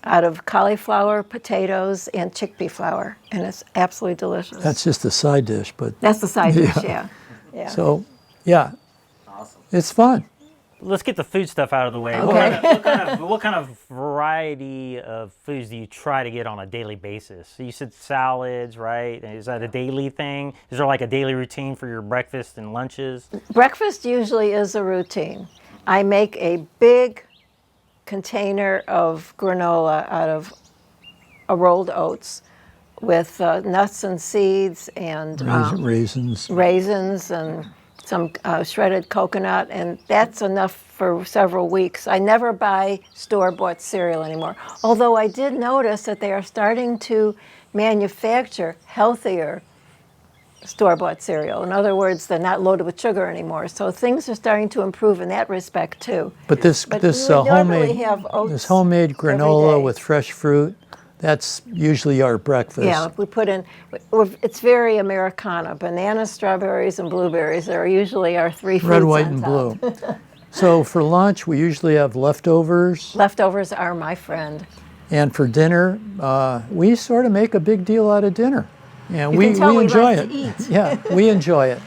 out of cauliflower, potatoes, and chickpea flour. And it's absolutely delicious.
That's just a side dish, but
That's the side dish, yeah.
So, yeah,
Awesome.
it's fun.
Let's get the food stuff out of the way.
Okay.
What kind of variety of foods do you try to get on a daily basis? So you said salads, right? Is that a daily thing? Is there like a daily routine for your breakfast and lunches?
Breakfast usually is a routine. I make a big container of granola out of rolled oats with nuts and seeds and raisins and some shredded coconut, and that's enough for several weeks. I never buy store-bought cereal anymore, although I did notice that they are starting to manufacture healthier store-bought cereal. In other words, they're not loaded with sugar anymore. So things are starting to improve in that respect too.
But this
we would normally have oats
this homemade
every
granola
day.
with fresh fruit, that's usually our breakfast.
Yeah, we put in, it's very Americana. Bananas, strawberries, and blueberries are usually our three foods
Red, white,
on
and
top.
blue. So for lunch, we usually have leftovers.
Leftovers are my friend.
And for dinner, we sort of make a big deal out of dinner. And we
can tell we
enjoy
like
it.
to eat.
Yeah, we enjoy it.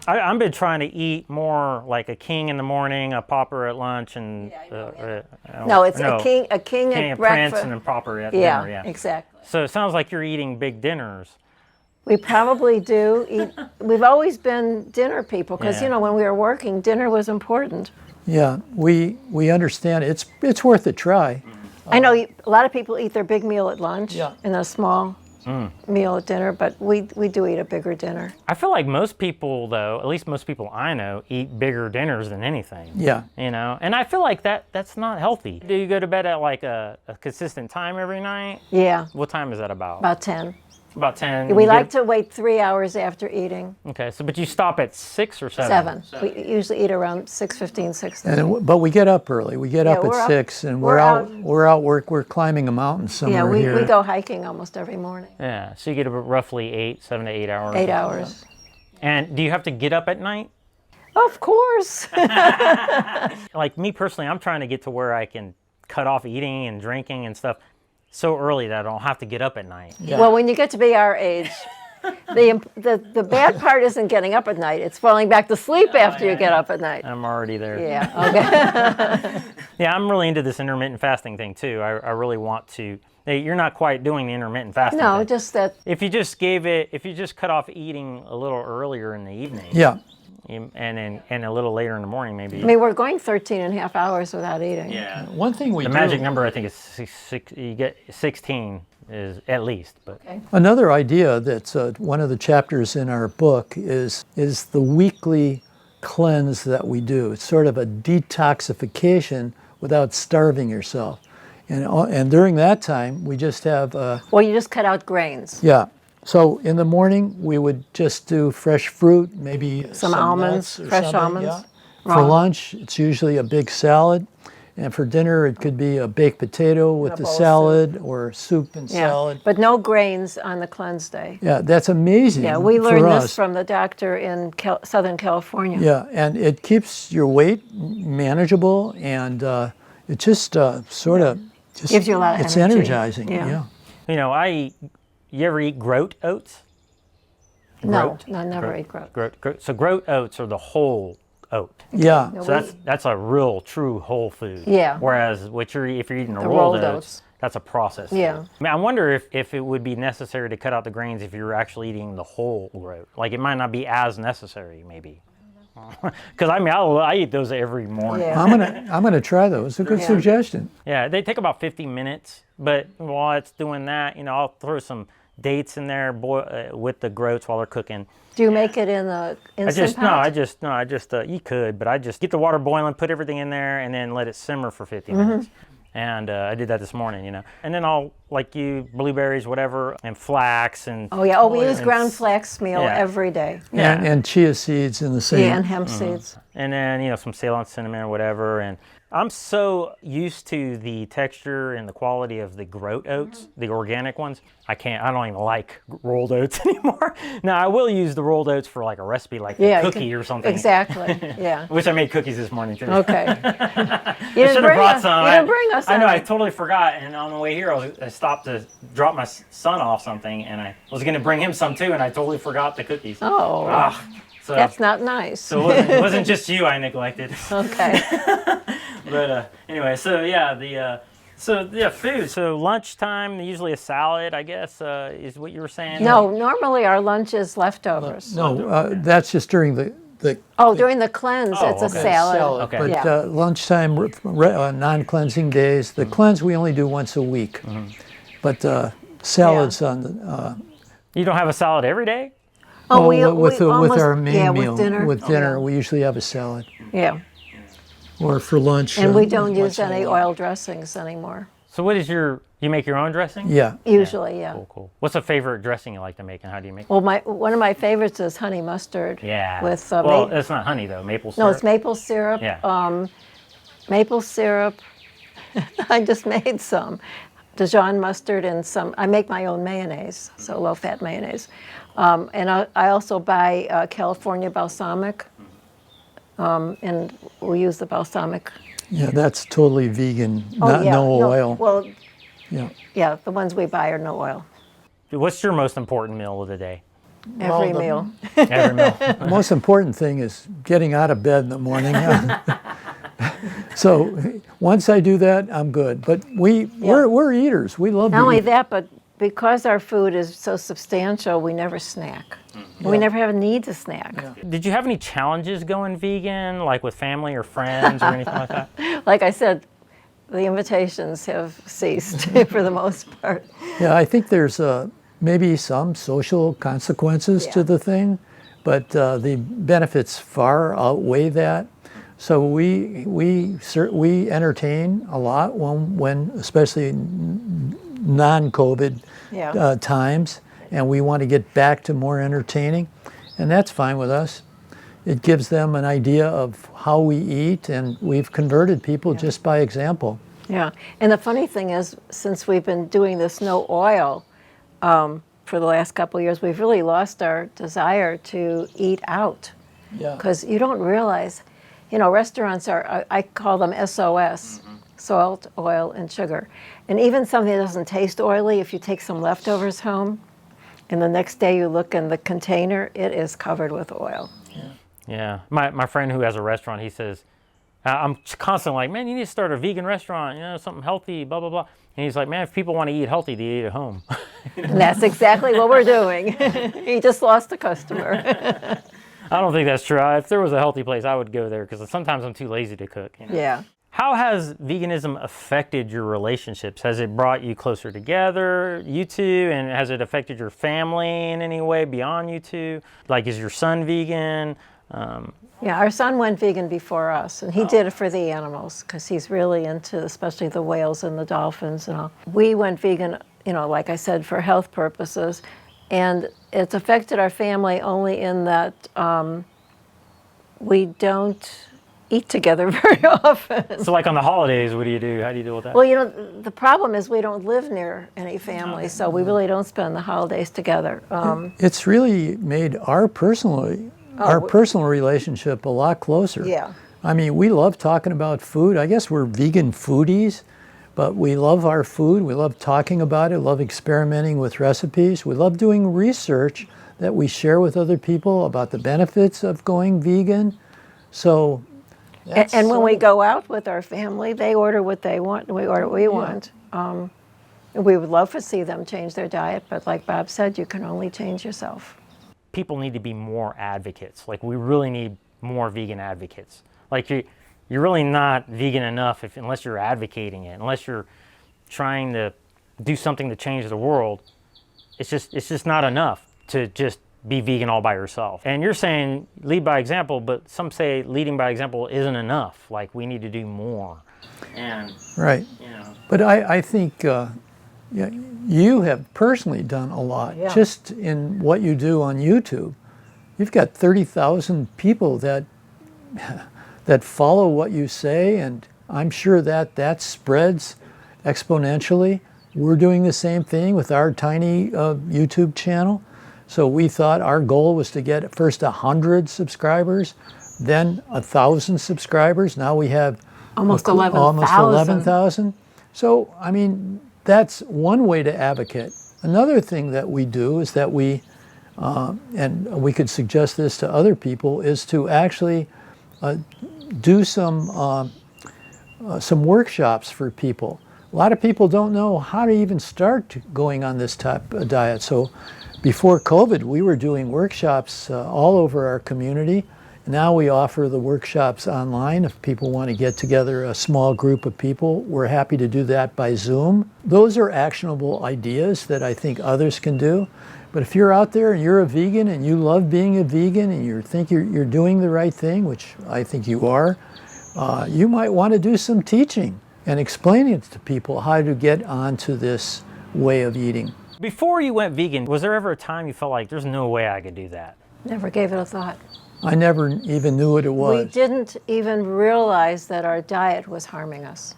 I've been trying to eat more like a king in the morning, a pauper at lunch, and
No, it's a king at
prince
breakfast.
and a pauper at
Yeah,
dinner. Yeah,
exactly.
So it sounds like you're eating big dinners.
We probably do eat. We've always been dinner people because,
Yeah.
when we were working, dinner was important.
Yeah, we understand. It's worth a try.
I know a lot of people eat their big meal at lunch
Yeah.
and a small meal at dinner, but we do eat a bigger dinner.
I feel like most people, though, at least most people I know, eat bigger dinners than anything.
Yeah.
And I feel like that's not healthy. Do you go to bed at like a consistent time every night?
Yeah,
What time is that about?
about 10.
About 10.
We
You
like
get-
to wait 3 hours after eating.
Okay, but you stop at 6 or 7?
7. We usually eat around 6:15, 6:30.
But we get up early. We get up
we're
at
up-
6, and
we're out-
we're climbing a mountain somewhere
Yeah, we
here.
go hiking almost every morning.
Yeah, so you get about roughly 7 to 8 hours.
8 hours.
And do you have to get up at night?
Of course.
Like me personally, I'm trying to get to where I can cut off eating and drinking and stuff so early that I don't have to get up at night.
Yeah.
Well, when you get to be our age, the bad part isn't getting up at night. It's falling back to sleep after you get up at night.
I'm already there.
Yeah, okay.
Yeah, I'm really into this intermittent fasting thing too. I really want to. Hey, you're not quite doing the intermittent fasting
No,
thing.
just that.
If you just cut off eating a little earlier in the evening,
Yeah.
and a little later in the morning, maybe.
I mean, we're going 13 and a half hours without eating.
Yeah.
One thing we
The
do.
magic number, I think, is you get 16 is at least. But
Okay.
Another idea that's one of the chapters in our book is the weekly cleanse that we do. It's sort of a detoxification without starving yourself. And during that time, we just have,
Well, you just cut out grains.
yeah. So in the morning, we would just do fresh fruit, maybe
Some almonds,
nuts or
fresh
something,
almonds,
yeah. For
raw.
lunch, it's usually a big salad. And for dinner, it could be a baked potato with
a
the
bowl of
salad or soup and
Yeah,
salad.
but no grains on the cleanse day.
Yeah, that's amazing.
Yeah, we
for
learned
us.
this from the doctor in Southern California.
Yeah, and it keeps your weight manageable, and it just sort of just
Gives you a lot of
it's
energy.
energizing.
Yeah.
Yeah.
You ever eat groat oats?
No, I never ate groat.
Groat. So groat oats are the whole oat.
Yeah.
No,
So that's a real, true whole food.
Yeah.
Whereas if you're eating the
The
rolled
rolled
oats,
oats.
that's a processed
Yeah.
food. I mean, I wonder if it would be necessary to cut out the grains if you were actually eating the whole groat. Like it might not be as necessary, maybe. Because I eat those every morning.
Yeah.
I'm gonna try those. It's a good
Yeah.
suggestion.
Yeah, they take about 50 minutes, but while it's doing that, I'll throw some dates in there with the groats while they're cooking.
Do you make it in the Instant Pot?
You could, but I just get the water boiling, put everything in there, and then let it simmer for 50 minutes. And I did that this morning, you know. And then I'll, like you, blueberries, whatever, and flax and...
Oh, yeah. Oh, we use ground flax meal every day.
Yeah. And chia seeds in the same.
Yeah, and hemp seeds.
And then, you know, some Ceylon cinnamon or whatever. And I'm so used to the texture and the quality of the groat oats, the organic ones. I don't even like rolled oats anymore. Now, I will use the rolled oats for like a recipe, like a cookie or something.
Exactly, yeah.
Which I made cookies this morning, too.
Okay.
You should have brought some.
You didn't bring us
I know,
any.
I totally forgot. And on the way here, I stopped to drop my son off something, and I was going to bring him some, too, and I totally forgot the cookies.
Oh,
so,
that's not nice.
So it wasn't just you I neglected.
Okay.
But anyway, so yeah, food. So lunchtime, usually a salad, I guess, is what you were saying?
No, normally our lunch is leftovers.
No, that's just during the
During the cleanse, it's a
okay.
salad.
Okay.
But lunchtime, non-cleansing days, the cleanse we only do once a week. But salads on the...
You don't have a salad every day?
with our main meal.
With dinner.
We usually have a salad.
Yeah.
Or for lunch.
And we don't use any oil dressings anymore.
So what is you make your own dressing?
Yeah.
Usually, yeah.
Cool. What's a favorite dressing you like to make, and how do you make it?
Well, one of my favorites is honey mustard.
Yeah.
With
well, it's not honey though, maple syrup.
No, it's maple syrup.
Yeah.
Maple syrup. I just made some. Dijon mustard and some. I make my own mayonnaise, so low-fat mayonnaise. And I also buy California balsamic. And we use the balsamic.
Yeah, that's totally vegan, no oil.
Well,
yeah,
the ones we buy are no oil.
What's your most important meal of the day?
Every meal.
Every meal.
The most important thing is getting out of bed in the morning. So once I do that, I'm good. But we're eaters. We love to eat.
Not only that, but because our food is so substantial, we never snack. We never have a need to snack.
Did you have any challenges going vegan, like with family or friends or anything like that?
Like I said, the invitations have ceased for the most part.
Yeah, I think there's maybe some social consequences to the thing, but the benefits far outweigh that. So we entertain a lot when especially non-COVID times, and we want to get back to more entertaining, and that's fine with us. It gives them an idea of how we eat, and we've converted people just by example.
Yeah, and the funny thing is, since we've been doing this no oil for the last couple of years, we've really lost our desire to eat out.
Yeah.
Because you don't realize, restaurants are, I call them SOS, salt, oil, and sugar. And even something that doesn't taste oily, if you take some leftovers home, and the next day you look in the container, it is covered with oil.
Yeah. My friend who has a restaurant, he says, I'm constantly like, man, you need to start a vegan restaurant, something healthy, blah, blah, blah. And he's like, man, if people want to eat healthy, they eat at home.
And that's exactly what we're doing. He just lost a customer.
I don't think that's true. If there was a healthy place, I would go there because sometimes I'm too lazy to cook.
Yeah.
How has veganism affected your relationships? Has it brought you closer together, you two, and has it affected your family in any way beyond you two? Like, is your son vegan?
Yeah, our son went vegan before us, and he did it for the animals because he's really into, especially the whales and the dolphins and all. We went vegan, like I said, for health purposes, and it's affected our family only in that we don't eat together very often.
So like on the holidays, what do you do? How do you deal with that?
Well, the problem is we don't live near any family, so we really don't spend the holidays together.
It's really made our personal relationship a lot closer.
Yeah.
I mean, we love talking about food. I guess we're vegan foodies, but we love our food. We love talking about it, love experimenting with recipes. We love doing research that we share with other people about the benefits of going vegan. So,
and when we go out with our family, they order what they want, and we order what we want. We would love to see them change their diet, but like Bob said, you can only change yourself.
People need to be more advocates. Like, we really need more vegan advocates. Like, you're really not vegan enough unless you're advocating it, unless you're trying to do something to change the world. it's just not enough to just be vegan all by yourself. And you're saying lead by example, but some say leading by example isn't enough. Like, we need to do more. And
right.
You know.
But I think yeah, you have personally done a lot.
Yeah.
Just in what you do on YouTube. You've got 30,000 people that follow what you say, and I'm sure that spreads exponentially. We're doing the same thing with our tiny YouTube channel. So we thought our goal was to get first 100 subscribers, then 1,000 subscribers. Now we have
almost 11,000.
So, I mean, that's one way to advocate. Another thing that we do is that we, and we could suggest this to other people, is to actually do some workshops for people. A lot of people don't know how to even start going on this type of diet. So before COVID, we were doing workshops all over our community. Now we offer the workshops online. If people want to get together a small group of people, we're happy to do that by Zoom. Those are actionable ideas that I think others can do. But if you're out there and you're a vegan and you love being a vegan and you think you're doing the right thing, which I think you are, you might want to do some teaching and explaining to people how to get onto this way of eating.
Before you went vegan, was there ever a time you felt like there's no way I could do that?
Never gave it a thought.
I never even knew what it was.
We didn't even realize that our diet was harming us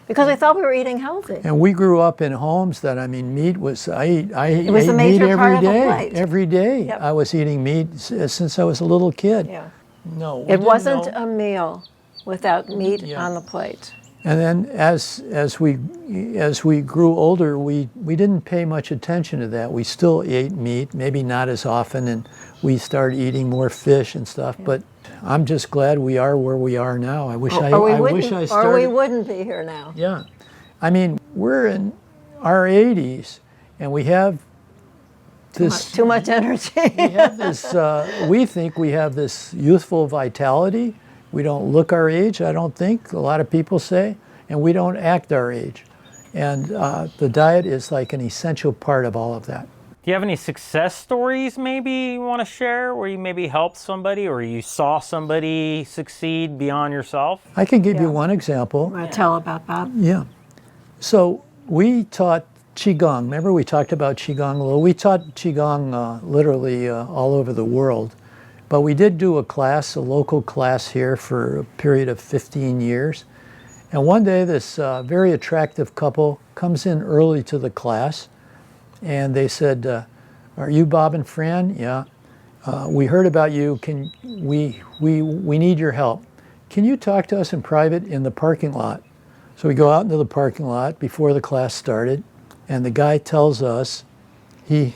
because I thought we were eating healthy.
And we grew up in homes that, I mean, meat was, I ate
was a major
meat
part
every
of the
day.
plate.
Every day
Yep.
I was eating meat since I was a little kid.
Yeah.
No, we
It
didn't
wasn't
know.
a meal without meat
Yeah.
on the plate.
And then as we grew older, we didn't pay much attention to that. We still ate meat, maybe not as often, and we started eating more fish and stuff. Yeah. But I'm just glad we are where we are now. I wish I started.
Or we wouldn't be here now.
Yeah, I mean, we're in our 80s, and we have this
Too much energy.
we have this. We think we have this youthful vitality. We don't look our age, I don't think, a lot of people say, and we don't act our age. And the diet is like an essential part of all of that.
Do you have any success stories maybe you want to share where you maybe helped somebody or you saw somebody succeed beyond yourself?
I can give you one example.
Want to tell about that?
Yeah. So we taught Qigong. Remember we talked about Qigong a little? We taught Qigong literally all over the world. But we did do a class, a local class here for a period of 15 years. And one day this very attractive couple comes in early to the class and they said, are you Bob and Fran? Yeah. We heard about you. We need your help. Can you talk to us in private in the parking lot? So we go out into the parking lot before the class started and the guy tells us he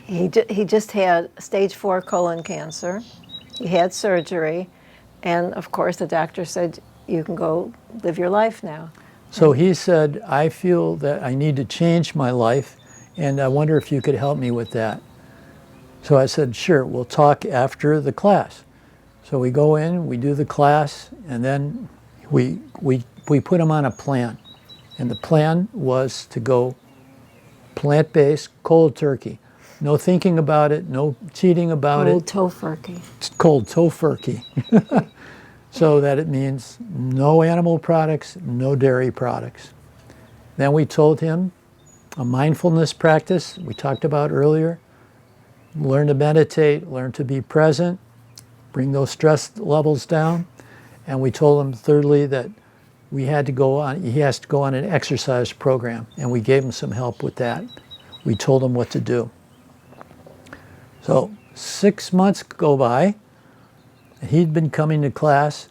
just had stage 4 colon cancer. He had surgery, and of course the doctor said, you can go live your life now.
So he said, I feel that I need to change my life, and I wonder if you could help me with that. So I said, sure, we'll talk after the class. So we go in, we do the class, and then we put him on a plan. And the plan was to go plant-based, cold turkey. No thinking about it, no cheating about
Cold
it.
tofurkey.
It's cold tofurkey. So that it means no animal products, no dairy products. Then we told him a mindfulness practice we talked about earlier. Learn to meditate, learn to be present, bring those stress levels down. And we told him thirdly that he has to go on an exercise program, and we gave him some help with that. We told him what to do. So 6 months go by, and he'd been coming to class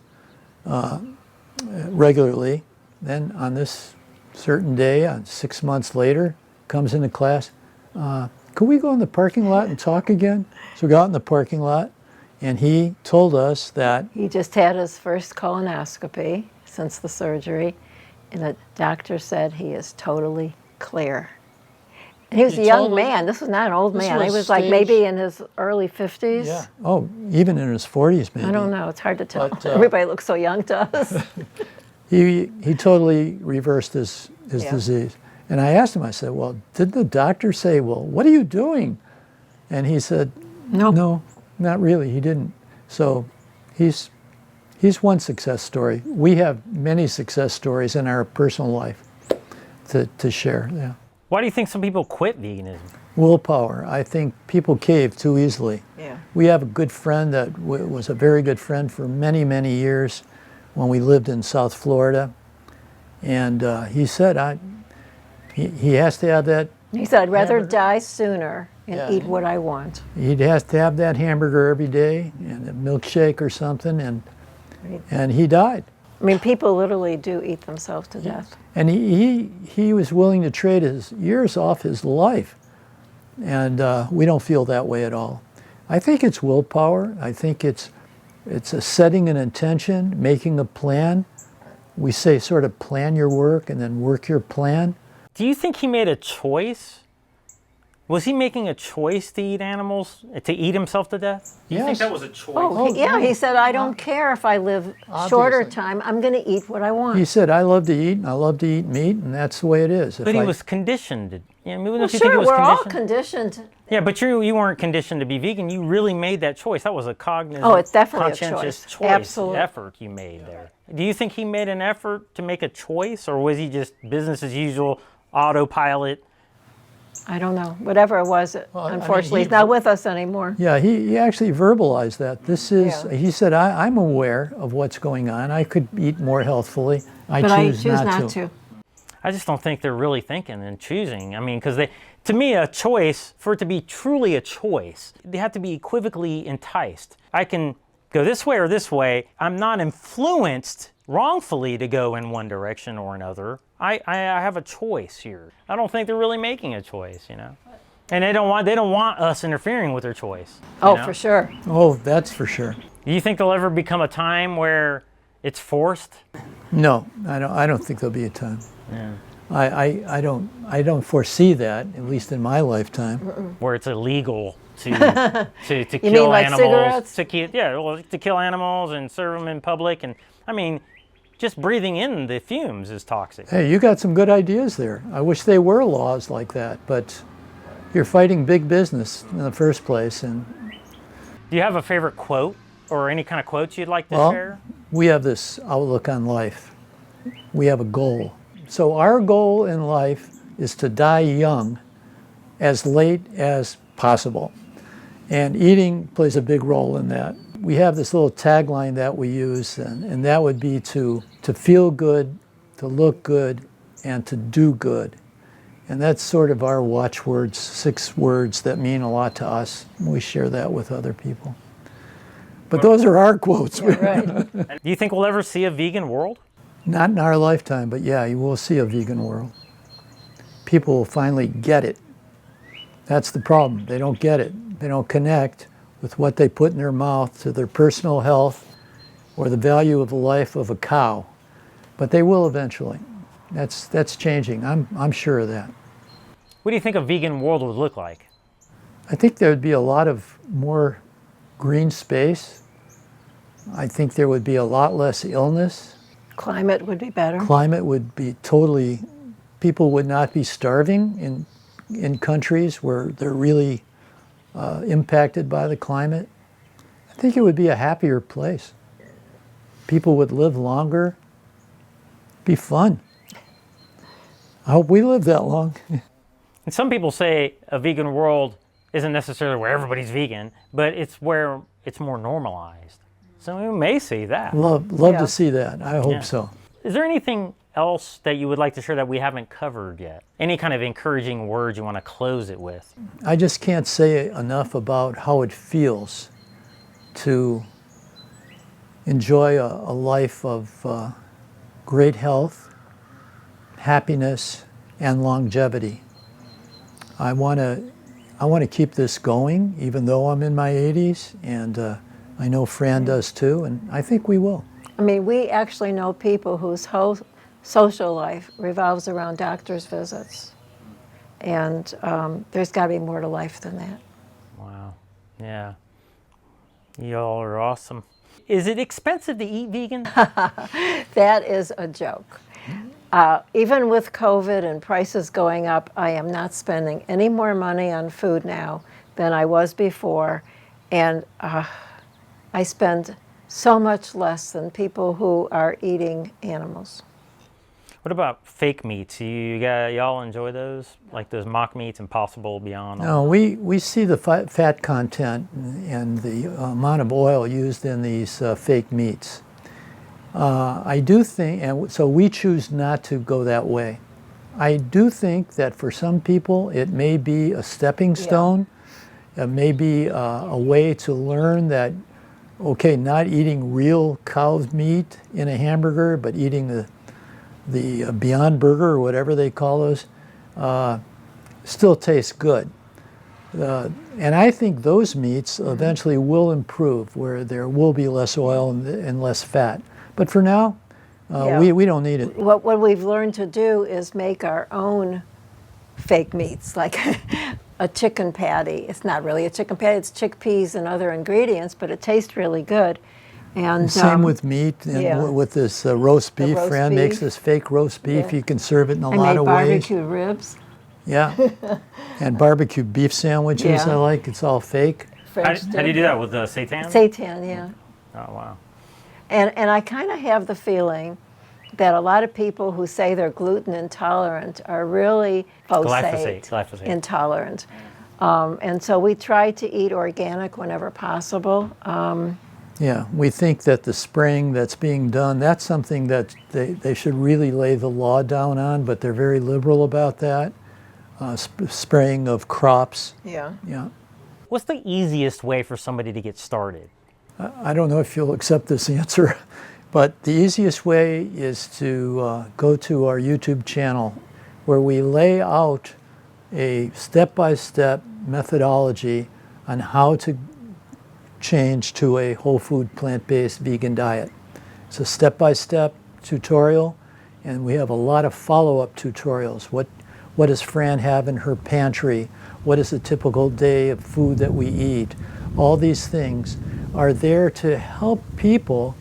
regularly. Then on this certain day, 6 months later, comes into class, could we go in the parking lot and talk again? So we got in the parking lot, and he told us that
He just had his first colonoscopy since the surgery, and the doctor said he is totally clear. And he was a young man. This was not an old man. He was like maybe in his early 50s.
yeah, oh, even in his 40s maybe.
I don't know. It's hard to tell.
But,
Everybody looks so young to us.
He totally reversed his
Yeah.
disease. And I asked him, I said, well, did the doctor say, well, what are you doing? And he said, no, not really, he didn't. So he's one success story. We have many success stories in our personal life to share, yeah.
Why do you think some people quit veganism?
Willpower. I think people cave too easily.
Yeah.
We have a good friend that was a very good friend for many, many years when we lived in South Florida. And he said, he has to have that.
He said, I'd rather
hamburger.
die sooner and
Yeah.
eat what I want.
He has to have that hamburger every day and a milkshake or something, and he died.
I mean, people literally do eat themselves to death.
And he was willing to trade his years off his life. And we don't feel that way at all. I think it's willpower. I think it's a setting an intention, making a plan. We say sort of plan your work and then work your plan.
Do you think he made a choice? Was he making a choice to eat animals, to eat himself to death? Do you think
Yes.
that was a choice?
Oh,
yeah.
he said, I don't care if I live shorter
Obviously.
time. I'm going to eat what I want.
He said, I love to eat, and I love to eat meat, and that's the way it is.
But he was conditioned. Yeah, maybe
Well,
don't you think he
sure,
was
we're all
conditioned?
conditioned.
Yeah, but you weren't conditioned to be vegan. You really made that choice. That was a cognitive,
Oh, it's definitely a
conscientious
choice.
choice,
Absolutely.
effort you made there. Do you think he made an effort to make a choice, or was he just business as usual, autopilot?
I don't know. Whatever it was,
I mean,
unfortunately, he's not with us anymore.
Yeah, he actually verbalized that. This is,
Yeah.
he said, I'm aware of what's going on. I could eat more healthfully.
But I choose not to.
I just don't think they're really thinking and choosing. I mean, because to me, a choice, for it to be truly a choice, they have to be equivocally enticed. I can go this way or this way. I'm not influenced wrongfully to go in one direction or another. I have a choice here. I don't think they're really making a choice, you know. And they don't want us interfering with their choice.
Oh,
you know?
for sure.
Oh, that's for sure.
Do you think there'll ever become a time where it's forced?
No, I don't think there'll be a time.
Yeah.
I don't foresee that, at least in my lifetime.
Where it's illegal to kill
mean like
animals,
cigarettes?
to kill animals and serve them in public, and I mean, just breathing in the fumes is toxic.
Hey, you got some good ideas there. I wish they were laws like that, but you're fighting big business in the first place. And
Do you have a favorite quote or any kind of quotes you'd like to share?
we have this outlook on life. We have a goal. So our goal in life is to die young, as late as possible. And eating plays a big role in that. We have this little tagline that we use, and that would be to feel good, to look good, and to do good. And that's sort of our watchwords, 6 words that mean a lot to us. We share that with other people. But those are our quotes.
Right.
Do you think we'll ever see a vegan world?
Not in our lifetime, but yeah, you will see a vegan world. People will finally get it. That's the problem. They don't get it. They don't connect with what they put in their mouth to their personal health or the value of the life of a cow. But they will eventually. That's changing. I'm sure of that.
What do you think a vegan world would look like?
I think there would be a lot of more green space. I think there would be a lot less illness.
Climate would be better.
Climate would be totally, people would not be starving in countries where they're really impacted by the climate. I think it would be a happier place. People would live longer, be fun. I hope we live that long.
And some people say a vegan world isn't necessarily where everybody's vegan, but it's where it's more normalized. So we may see that.
Love
Yeah.
to see that. I hope
Yeah.
so.
Is there anything else that you would like to share that we haven't covered yet? Any kind of encouraging words you want to close it with?
I just can't say enough about how it feels to enjoy a life of great health, happiness, and longevity. I want to keep this going, even though I'm in my 80s, and I know Fran does too, and I think we will.
I mean, we actually know people whose whole social life revolves around doctor's visits. And there's got to be more to life than that.
Wow. Yeah. Y'all are awesome. Is it expensive to eat vegan?
That is a joke. Even with COVID and prices going up, I am not spending any more money on food now than I was before. And I spend so much less than people who are eating animals.
What about fake meats? Y'all enjoy those? Like those mock meats, Impossible Beyond?
No, we see the fat content and the amount of oil used in these fake meats. I do think, and so we choose not to go that way. I do think that for some people it may be a stepping stone. It may be a way to learn that, okay, not eating real cow's meat in a hamburger, but eating the Beyond Burger or whatever they call those, still tastes good. And I think those meats eventually will improve, where there will be less oil and less fat. But for now, we don't need it.
What we've learned to do is make our own fake meats, like a chicken patty. It's not really a chicken patty, it's chickpeas and other ingredients, but it tastes really good. And
same with meat, and with this roast beef. Fran makes this fake roast beef.
Yeah.
You can serve it in a lot of ways.
I made barbecue ribs.
Yeah, and barbecue beef sandwiches. I like. It's all fake.
How do you do that with seitan?
Seitan, yeah.
Oh wow.
And I kind of have the feeling that a lot of people who say they're gluten intolerant are really glyphosate intolerant. And so we try to eat organic whenever possible.
Yeah, we think that the spraying that's being done, that's something that they should really lay the law down on, but they're very liberal about that. Spraying of crops.
Yeah.
Yeah.
What's the easiest way for somebody to get started?
I don't know if you'll accept this answer, but the easiest way is to go to our YouTube channel, where we lay out a step-by-step methodology on how to change to a whole food, plant-based vegan diet. It's a step-by-step tutorial, and we have a lot of follow-up tutorials. What does Fran have in her pantry? What is a typical day of food that we eat? All these things are there to help people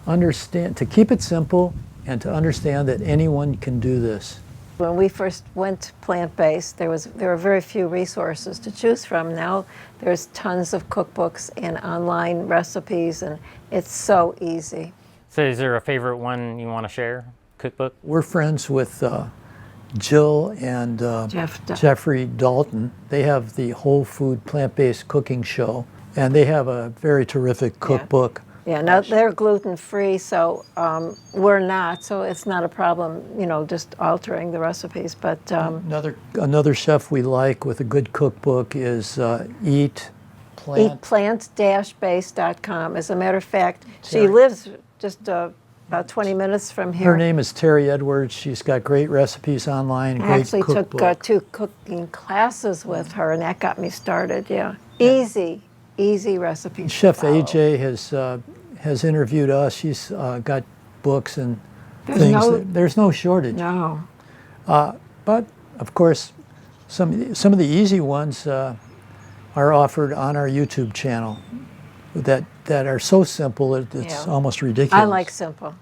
understand, to keep it simple and to understand that anyone can do this.
When we first went plant-based, there were very few resources to choose from. Now there's tons of cookbooks and online recipes, and it's so easy.
So is there a favorite one you want to share, cookbook?
We're friends with Jill and Jeffrey Dalton. They have the Whole Food Plant-Based Cooking Show, and they have a very terrific cookbook.
Yeah, now they're gluten-free, so we're not, so it's not a problem, just altering the recipes. But
another chef we like with a good cookbook is
eatplant-based.com. As a matter of fact, she lives just about 20 minutes from here.
Her name is Terry Edwards. She's got great recipes online.
I actually took 2 cooking classes with her, and that got me started. Yeah, easy recipes.
Chef AJ has interviewed us. She's got books and things. There's no shortage.
No.
But of course, some of the easy ones are offered on our YouTube channel that are so simple it's almost ridiculous.
I like simple.